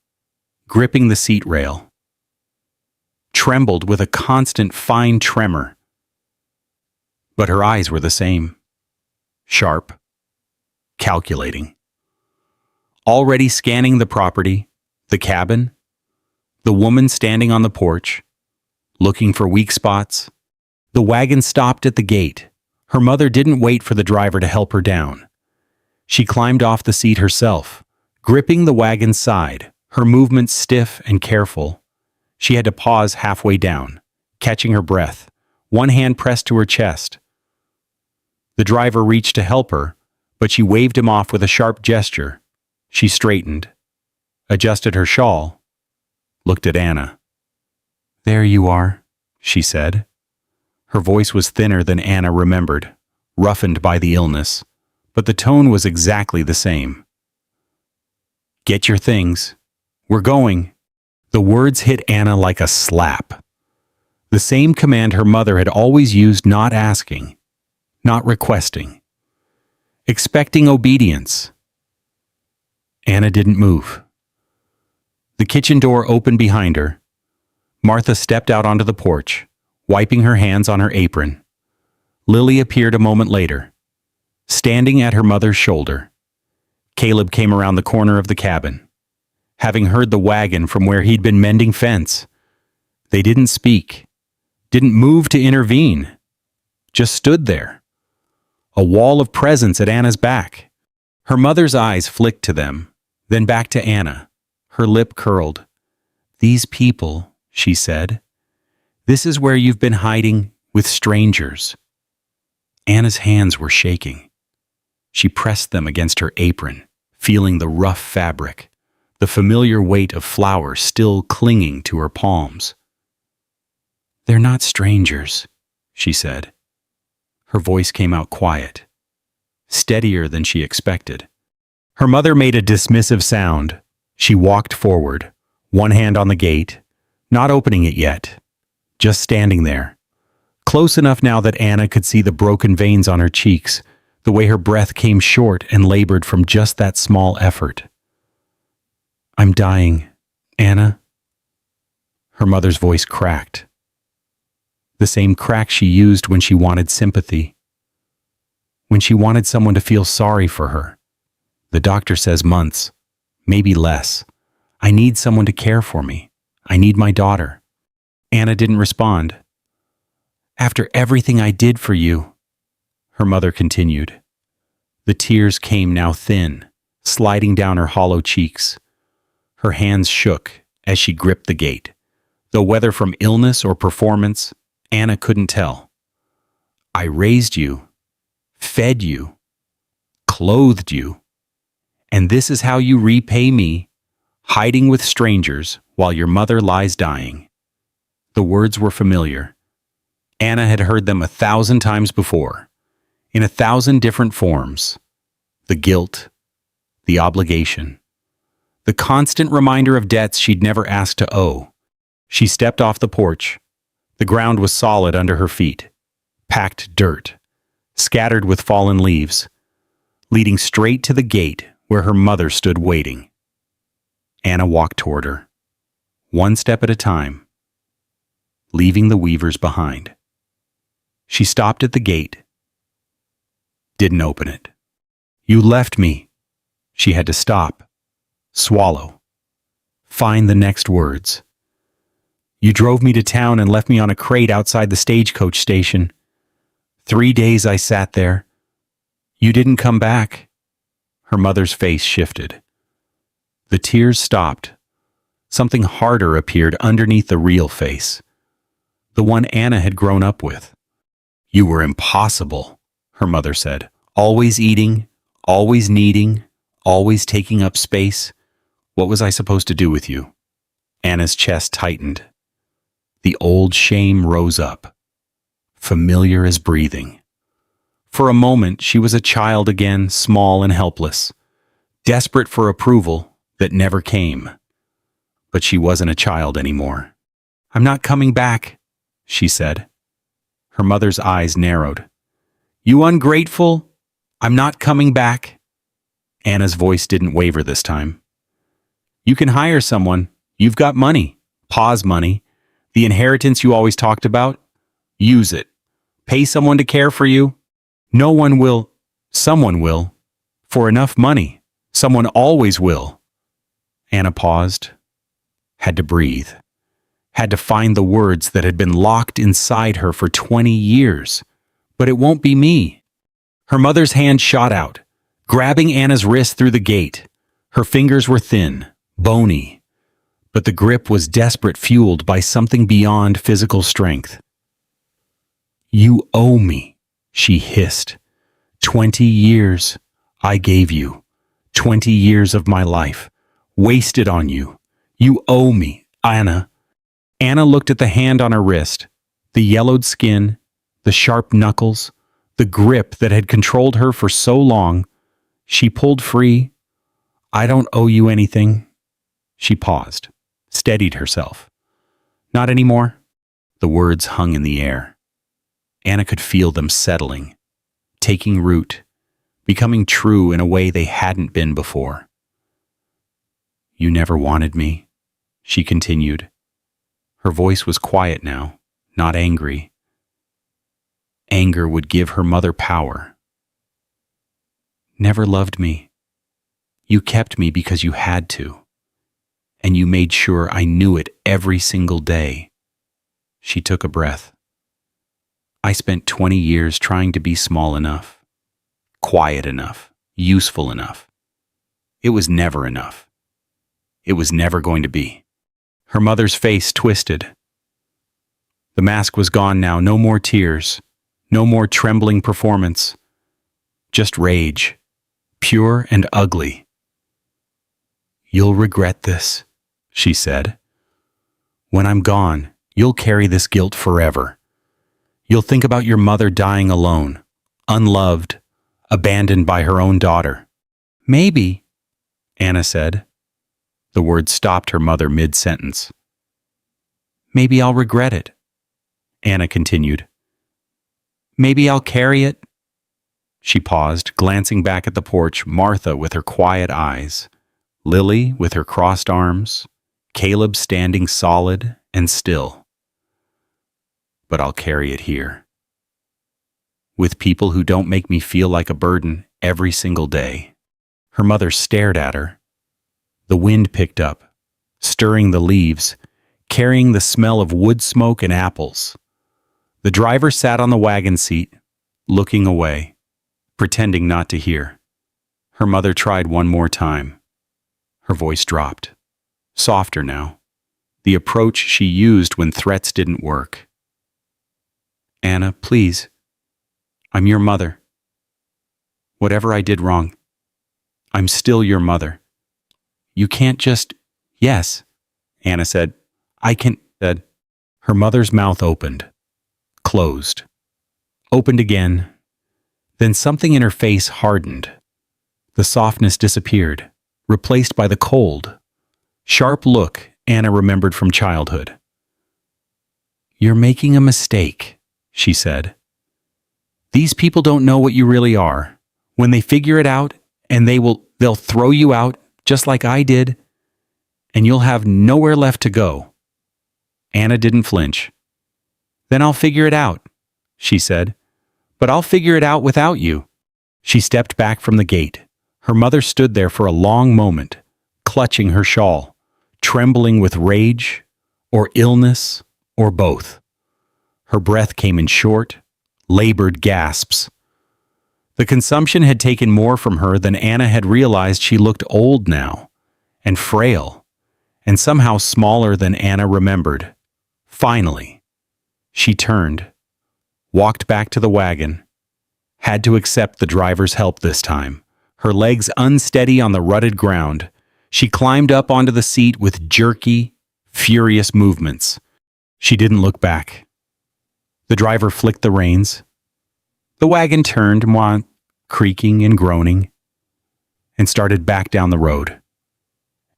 A: gripping the seat rail, trembled with a constant fine tremor. But her eyes were the same, sharp, calculating. Already scanning the property, the cabin, the woman standing on the porch, looking for weak spots. The wagon stopped at the gate. Her mother didn't wait for the driver to help her down. She climbed off the seat herself, gripping the wagon's side, her movements stiff and careful. She had to pause halfway down, catching her breath, one hand pressed to her chest. The driver reached to help her, but she waved him off with a sharp gesture. She straightened, adjusted her shawl, looked at Anna. "There you are," she said. Her voice was thinner than Anna remembered, roughened by the illness, but the tone was exactly the same. "Get your things. We're going." The words hit Anna like a slap. The same command her mother had always used, not asking, not requesting, expecting obedience. Anna didn't move. The kitchen door opened behind her. Martha stepped out onto the porch, wiping her hands on her apron. Lily appeared a moment later, standing at her mother's shoulder. Caleb came around the corner of the cabin, having heard the wagon from where he'd been mending fence. They didn't speak, didn't move to intervene, just stood there, A wall of presents at Anna's back. Her mother's eyes flicked to them, then back to Anna. Her lip curled. "These people," she said. "This is where you've been hiding with strangers." Anna's hands were shaking. She pressed them against her apron, feeling the rough fabric, the familiar weight of flour still clinging to her palms. "They're not strangers," she said. Her voice came out quiet, steadier than she expected. Her mother made a dismissive sound. She walked forward, one hand on the gate, not opening it yet, just standing there, close enough now that Anna could see the broken veins on her cheeks, the way her breath came short and labored from just that small effort. "I'm dying, Anna." Her mother's voice cracked. The same crack she used when she wanted sympathy, when she wanted someone to feel sorry for her. "The doctor says months, maybe less. I need someone to care for me. I need my daughter." Anna didn't respond. "After everything I did for you," her mother continued. The tears came now thin, sliding down her hollow cheeks. Her hands shook as she gripped the gate, though whether from illness or performance, Anna couldn't tell. "I raised you, fed you, clothed you, and this is how you repay me, hiding with strangers while your mother lies dying." The words were familiar. Anna had heard them 1,000 times before, in 1,000 different forms. The guilt, the obligation, the constant reminder of debts she'd never asked to owe. She stepped off the porch. The ground was solid under her feet, packed dirt, scattered with fallen leaves, leading straight to the gate where her mother stood waiting. Anna walked toward her, one step at a time, leaving the weavers behind. She stopped at the gate, didn't open it. "You left me." She had to stop, swallow, find the next words. "You drove me to town and left me on a crate outside the stagecoach station. 3 days I sat there. You didn't come back." Her mother's face shifted. The tears stopped. Something harder appeared underneath the real face, the one Anna had grown up with. "You were impossible," her mother said. "Always eating, always needing, always taking up space. What was I supposed to do with you?" Anna's chest tightened. The old shame rose up, familiar as breathing. For a moment, she was a child again, small and helpless, desperate for approval that never came. But she wasn't a child anymore. "I'm not coming back," she said. Her mother's eyes narrowed. "You ungrateful! I'm not coming back." Anna's voice didn't waver this time. "You can hire someone. You've got money. Pa's money. The inheritance you always talked about. Use it. Pay someone to care for you. No one will. Someone will. For enough money. Someone always will." Anna paused. Had to breathe. Had to find the words that had been locked inside her for 20 years. "But it won't be me." Her mother's hand shot out, grabbing Anna's wrist through the gate. Her fingers were thin, bony, but the grip was desperate, fueled by something beyond physical strength. "You owe me," she hissed. 20 years I gave you. 20 years of my life, wasted on you. You owe me, Anna." Anna looked at the hand on her wrist, the yellowed skin, the sharp knuckles, the grip that had controlled her for so long. She pulled free. "I don't owe you anything." She paused, steadied herself. "Not anymore." The words hung in the air. Anna could feel them settling, taking root, becoming true in a way they hadn't been before. "You never wanted me," she continued. Her voice was quiet now, not angry. Anger would give her mother power. "Never loved me. You kept me because you had to. And you made sure I knew it every single day." She took a breath. "I spent 20 years trying to be small enough, quiet enough, useful enough. It was never enough. It was never going to be. Her mother's face twisted. The mask was gone now, no more tears, no more trembling performance. Just rage, pure and ugly. "You'll regret this," she said. "When I'm gone, you'll carry this guilt forever. You'll think about your mother dying alone, unloved, abandoned by her own daughter." "Maybe," Anna said. The word stopped her mother mid-sentence. "Maybe I'll regret it," Anna continued. "Maybe I'll carry it." She paused, glancing back at the porch, Martha with her quiet eyes, Lily with her crossed arms, Caleb standing solid and still. "But I'll carry it here, with people who don't make me feel like a burden every single day." Her mother stared at her. The wind picked up, stirring the leaves, carrying the smell of wood smoke and apples. The driver sat on the wagon seat, looking away, pretending not to hear. Her mother tried one more time. Her voice dropped, softer now, the approach she used when threats didn't work. "Anna, please. I'm your mother. Whatever I did wrong, I'm still your mother. You can't just—" "Yes," Anna said. "I can—" said. Her mother's mouth opened, closed, opened again. Then something in her face hardened. The softness disappeared, replaced by the cold, sharp look Anna remembered from childhood. "You're making a mistake," she said. "These people don't know what you really are. When they figure it out, and they'll throw you out, just like I did, and you'll have nowhere left to go." Anna didn't flinch. "Then I'll figure it out," she said. "But I'll figure it out without you." She stepped back from the gate. Her mother stood there for a long moment, clutching her shawl, trembling with rage, or illness, or both. Her breath came in short, labored gasps. The consumption had taken more from her than Anna had realized. She looked old now, and frail, and somehow smaller than Anna remembered. Finally, she turned, walked back to the wagon, had to accept the driver's help this time. Her legs unsteady on the rutted ground, she climbed up onto the seat with jerky, furious movements. She didn't look back. The driver flicked the reins. The wagon turned, creaking and groaning, and started back down the road.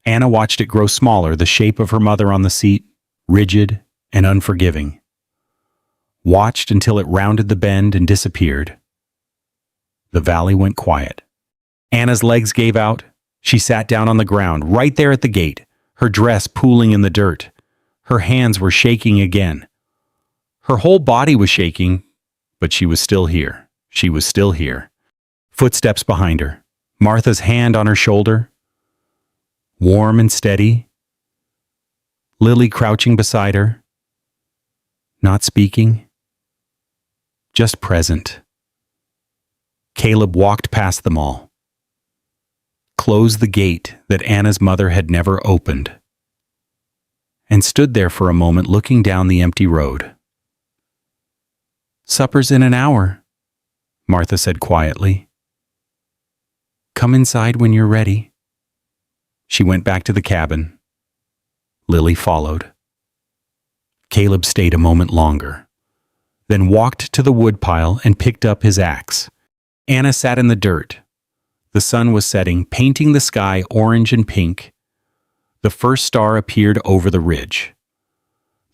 A: Anna watched it grow smaller, the shape of her mother on the seat, rigid and unforgiving. Watched until it rounded the bend and disappeared. The valley went quiet. Anna's legs gave out. She sat down on the ground, right there at the gate, her dress pooling in the dirt. Her hands were shaking again. Her whole body was shaking, but she was still here. She was still here. Footsteps behind her. Martha's hand on her shoulder. Warm and steady. Lily crouching beside her. Not speaking. Just present. Caleb walked past them all. Closed the gate that Anna's mother had never opened, and stood there for a moment looking down the empty road. "Supper's in an hour," Martha said quietly. "Come inside when you're ready." She went back to the cabin. Lily followed. Caleb stayed a moment longer, then walked to the woodpile and picked up his axe. Anna sat in the dirt. The sun was setting, painting the sky orange and pink. The first star appeared over the ridge.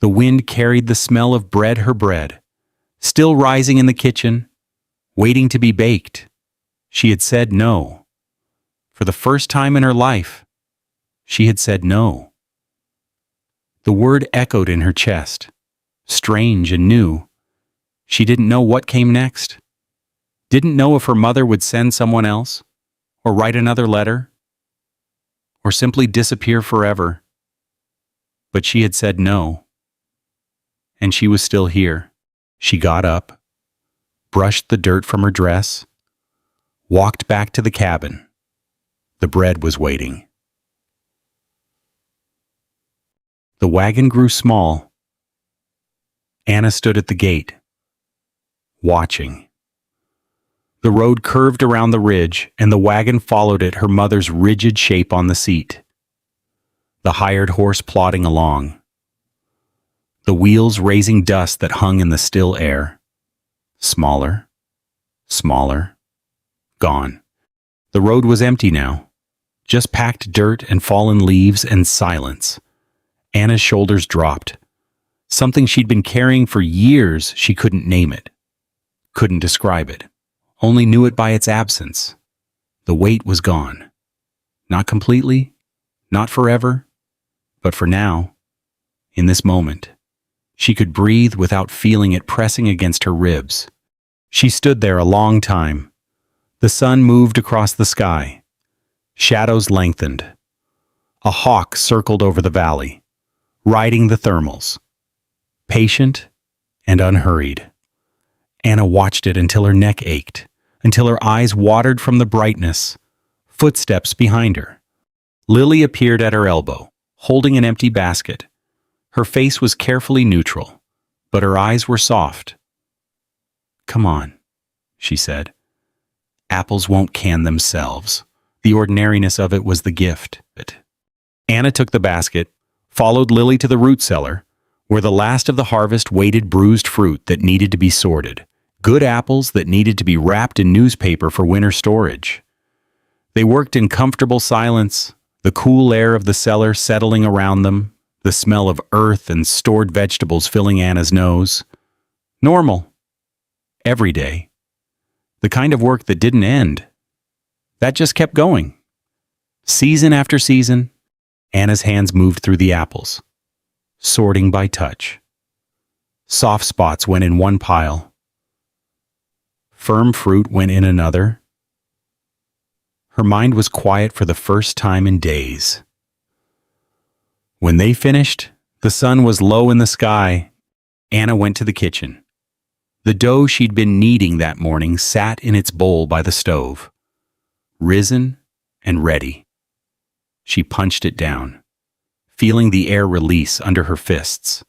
A: The wind carried the smell of her bread, still rising in the kitchen, waiting to be baked. She had said no. For the first time in her life, she had said no. The word echoed in her chest, strange and new. She didn't know what came next. Didn't know if her mother would send someone else, or write another letter, or simply disappear forever. But she had said no. And she was still here. She got up, brushed the dirt from her dress, walked back to the cabin. The bread was waiting. The wagon grew small. Anna stood at the gate, watching. The road curved around the ridge, and the wagon followed it, her mother's rigid shape on the seat. The hired horse plodding along. The wheels raising dust that hung in the still air. Smaller, smaller, gone. The road was empty now. Just packed dirt and fallen leaves and silence. Anna's shoulders dropped. Something she'd been carrying for years, she couldn't name it. Couldn't describe it. Only knew it by its absence. The weight was gone. Not completely, not forever, but for now, in this moment. She could breathe without feeling it pressing against her ribs. She stood there a long time. The sun moved across the sky. Shadows lengthened. A hawk circled over the valley, riding the thermals. Patient and unhurried. Anna watched it until her neck ached, until her eyes watered from the brightness. Footsteps behind her. Lily appeared at her elbow, holding an empty basket. Her face was carefully neutral, but her eyes were soft. "Come on," she said. "Apples won't can themselves." The ordinariness of it was the gift. Anna took the basket, followed Lily to the root cellar, where the last of the harvest waited bruised fruit that needed to be sorted, good apples that needed to be wrapped in newspaper for winter storage. They worked in comfortable silence, the cool air of the cellar settling around them, the smell of earth and stored vegetables filling Anna's nose. Normal. Every day. The kind of work that didn't end. That just kept going. Season after season, Anna's hands moved through the apples, sorting by touch. Soft spots went in one pile. Firm fruit went in another. Her mind was quiet for the first time in days. When they finished, the sun was low in the sky. Anna went to the kitchen. The dough she'd been kneading that morning sat in its bowl by the stove, risen and ready. She punched it down, feeling the air release under her fists,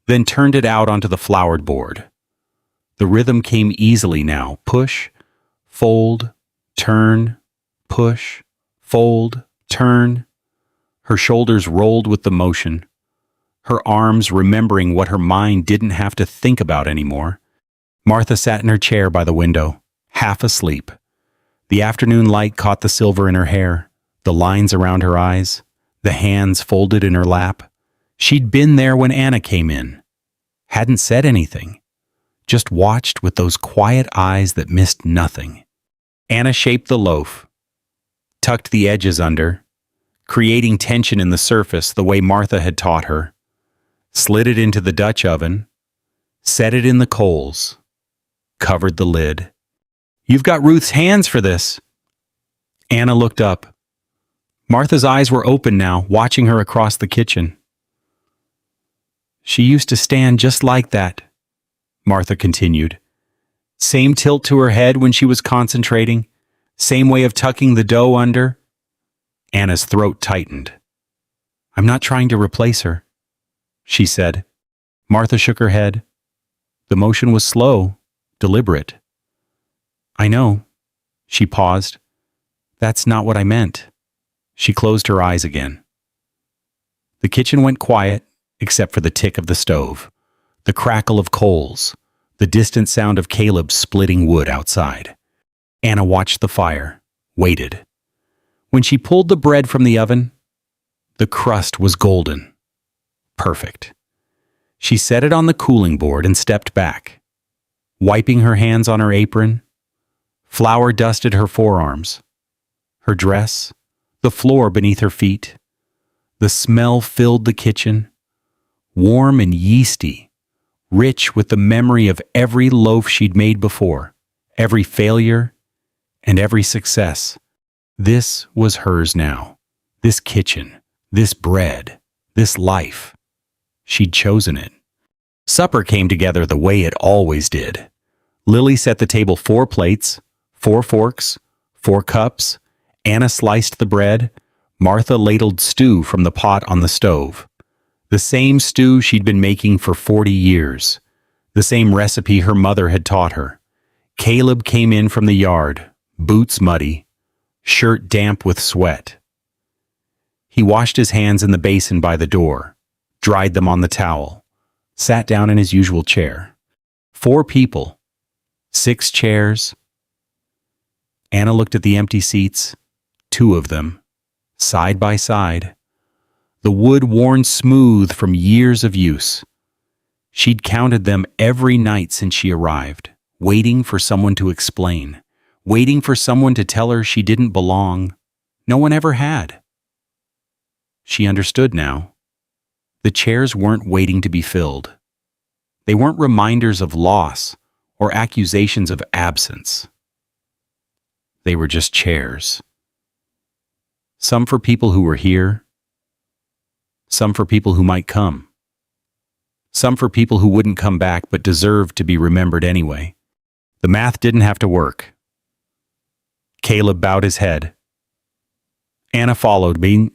A: then turned it out onto the floured board. The rhythm came easily now. Push, fold, turn, push, fold, turn. Her shoulders rolled with the motion, her arms remembering what her mind didn't have to think about anymore. Martha sat in her chair by the window, half asleep. The afternoon light caught the silver in her hair, the lines around her eyes, the hands folded in her lap. She'd been there when Anna came in. Hadn't said anything. Just watched with those quiet eyes that missed nothing. Anna shaped the loaf, tucked the edges under, creating tension in the surface the way Martha had taught her, slid it into the Dutch oven, set it in the coals, covered the lid. "You've got Ruth's hands for this." Anna looked up. Martha's eyes were open now, watching her across the kitchen. "She used to stand just like that," Martha continued. "Same tilt to her head when she was concentrating, same way of tucking the dough under." Anna's throat tightened. "I'm not trying to replace her," she said. Martha shook her head. The motion was slow, deliberate. "I know." She paused. "That's not what I meant." She closed her eyes again. The kitchen went quiet, except for the tick of the stove, the crackle of coals, the distant sound of Caleb splitting wood outside. Anna watched the fire, waited. When she pulled the bread from the oven, the crust was golden. Perfect. She set it on the cooling board and stepped back, wiping her hands on her apron. Flour dusted her forearms, her dress, the floor beneath her feet. The smell filled the kitchen, warm and yeasty, rich with the memory of every loaf she'd made before, every failure and every success. This was hers now, this kitchen, this bread, this life. She'd chosen it. Supper came together the way it always did. Lily set the table 4 plates, 4 forks, 4 cups. Anna sliced the bread. Martha ladled stew from the pot on the stove. The same stew she'd been making for 40 years. The same recipe her mother had taught her. Caleb came in from the yard, boots muddy, shirt damp with sweat. He washed his hands in the basin by the door, dried them on the towel, sat down in his usual chair. 4 people, 6 chairs. Anna looked at the empty seats, 2 of them, side by side. The wood worn smooth from years of use. She'd counted them every night since she arrived, waiting for someone to explain, waiting for someone to tell her she didn't belong. No one ever had. She understood now. The chairs weren't waiting to be filled. They weren't reminders of loss or accusations of absence. They were just chairs. Some for people who were here, some for people who might come, some for people who wouldn't come back but deserved to be remembered anyway. The math didn't have to work. Caleb bowed his head. Anna followed me,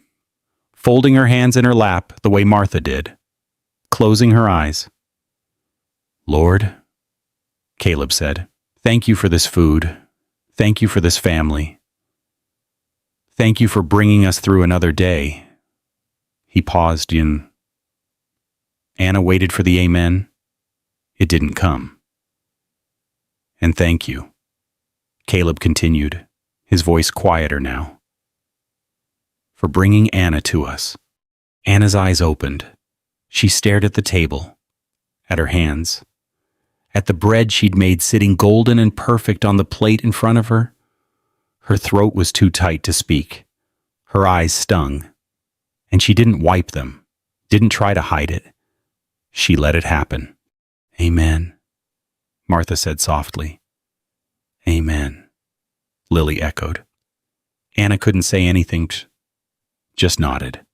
A: folding her hands in her lap the way Martha did, closing her eyes. Lord, Caleb said, thank you for this food. Thank you for this family. Thank you for bringing us through another day. He paused in. Anna waited for the amen. It didn't come. And thank you, Caleb continued, his voice quieter now, for bringing Anna to us. Anna's eyes opened. She stared at the table, at her hands, at the bread she'd made sitting golden and perfect on the plate in front of her. Her throat was too tight to speak. Her eyes stung, and she didn't wipe them, didn't try to hide it. She let it happen. Amen, Martha said softly. Amen, Lily echoed. Anna couldn't say anything, just nodded.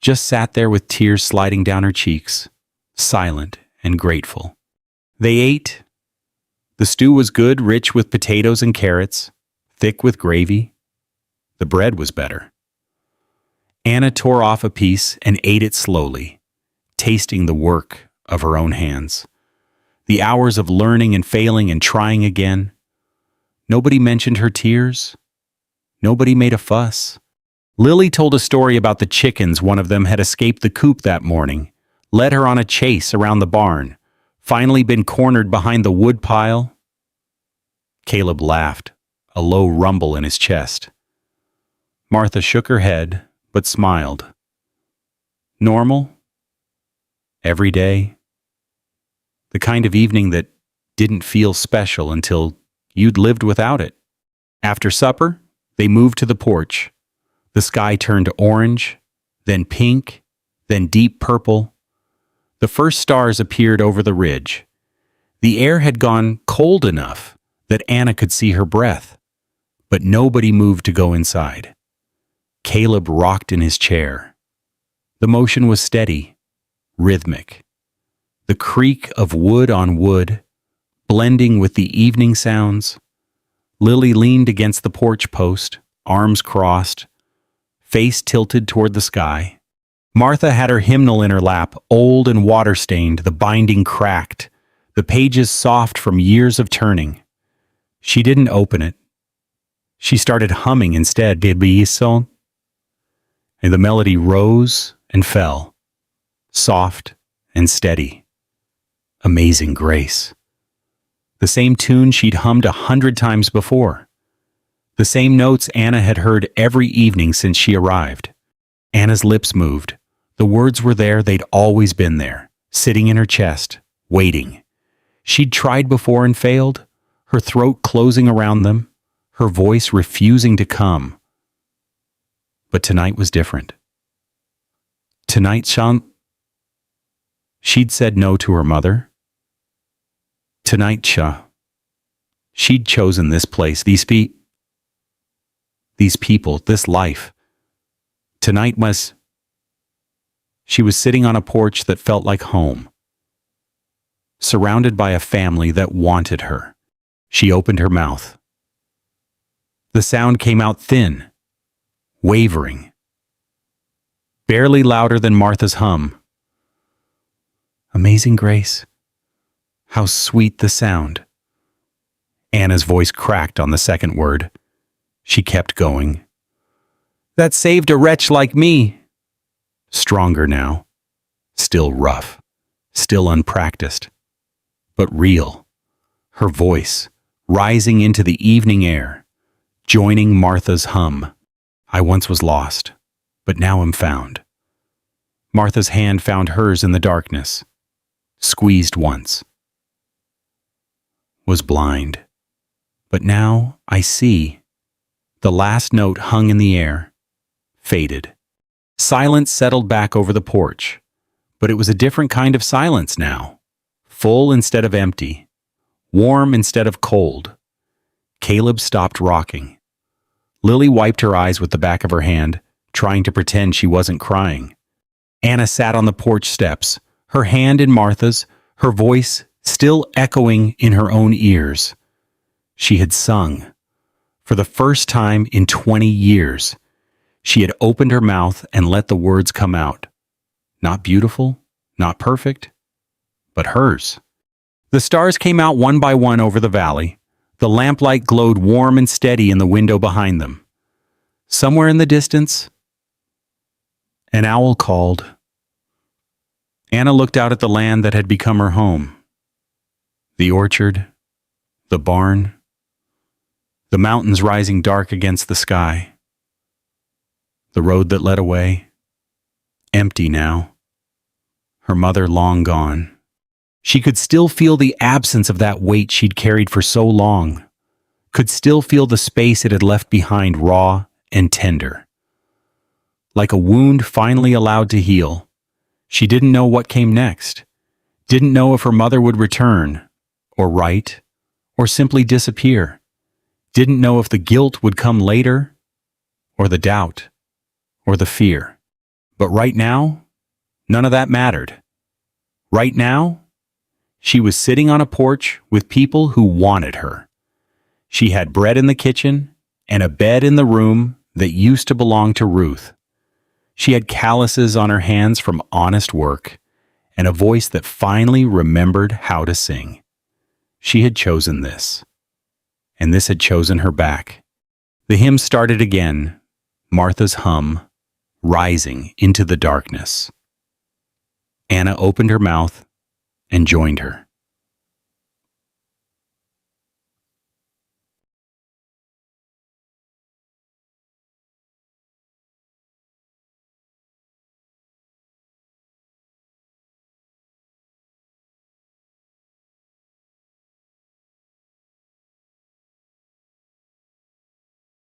A: Just sat there with tears sliding down her cheeks, silent and grateful. They ate. The stew was good, rich with potatoes and carrots, thick with gravy. The bread was better. Anna tore off a piece and ate it slowly, tasting the work of her own hands. The hours of learning and failing and trying again. Nobody mentioned her tears. Nobody made a fuss. Lily told a story about the chickens. One of them had escaped the coop that morning, led her on a chase around the barn, finally been cornered behind the wood pile. Caleb laughed, a low rumble in his chest. Martha shook her head, but smiled. Normal? Every day? The kind of evening that didn't feel special until you'd lived without it. After supper, they moved to the porch. The sky turned orange, then pink, then deep purple. The first stars appeared over the ridge. The air had gone cold enough that Anna could see her breath, but nobody moved to go inside. Caleb rocked in his chair. The motion was steady, rhythmic. The creak of wood on wood, blending with the evening sounds. Lily leaned against the porch post, arms crossed, face tilted toward the sky. Martha had her hymnal in her lap, old and water-stained, the binding cracked, the pages soft from years of turning. She didn't open it. She started humming instead, Obese, and the melody rose and fell, soft and steady. Amazing grace. The same tune she'd hummed 100 times before. The same notes Anna had heard every evening since she arrived. Anna's lips moved. The words were there, they'd always been there, sitting in her chest, waiting. She'd tried before and failed, her throat closing around them, her voice refusing to come. But tonight was different. Tonight, she'd said no to her mother. Tonight, she'd chosen this place, these people, this life. Tonight she was sitting on a porch that felt like home, surrounded by a family that wanted her. She opened her mouth, The sound came out thin, wavering, barely louder than Martha's hum. Amazing Grace. How sweet the sound. Anna's voice cracked on the second word. She kept going. That saved a wretch like me. Stronger now. Still rough. Still unpracticed. But real. Her voice, rising into the evening air, joining Martha's hum. I once was lost, but now am found. Martha's hand found hers in the darkness. Squeezed once. Was blind. But now I see. The last note hung in the air. Faded. Silence settled back over the porch. But it was a different kind of silence now. Full instead of empty. Warm instead of cold. Caleb stopped rocking. Lily wiped her eyes with the back of her hand, trying to pretend she wasn't crying. Anna sat on the porch steps, her hand in Martha's, her voice still echoing in her own ears. She had sung. For the first time in 20 years, she had opened her mouth and let the words come out. Not beautiful, not perfect, but hers. The stars came out one by one over the valley. The lamplight glowed warm and steady in the window behind them. Somewhere in the distance, an owl called. Anna looked out at the land that had become her home. The orchard, the barn, the mountains rising dark against the sky. The road that led away, empty now. Her mother long gone. She could still feel the absence of that weight she'd carried for so long. Could still feel the space it had left behind raw and tender. Like a wound finally allowed to heal. She didn't know what came next. Didn't know if her mother would return, or write, or simply disappear. Didn't know if the guilt would come later, or the doubt, or the fear. But right now, none of that mattered. Right now, she was sitting on a porch with people who wanted her. She had bread in the kitchen and a bed in the room that used to belong to Ruth. She had calluses on her hands from honest work and a voice that finally remembered how to sing. She had chosen this, and this had chosen her back. The hymn started again, Martha's hum, rising into the darkness. Anna opened her mouth and joined her.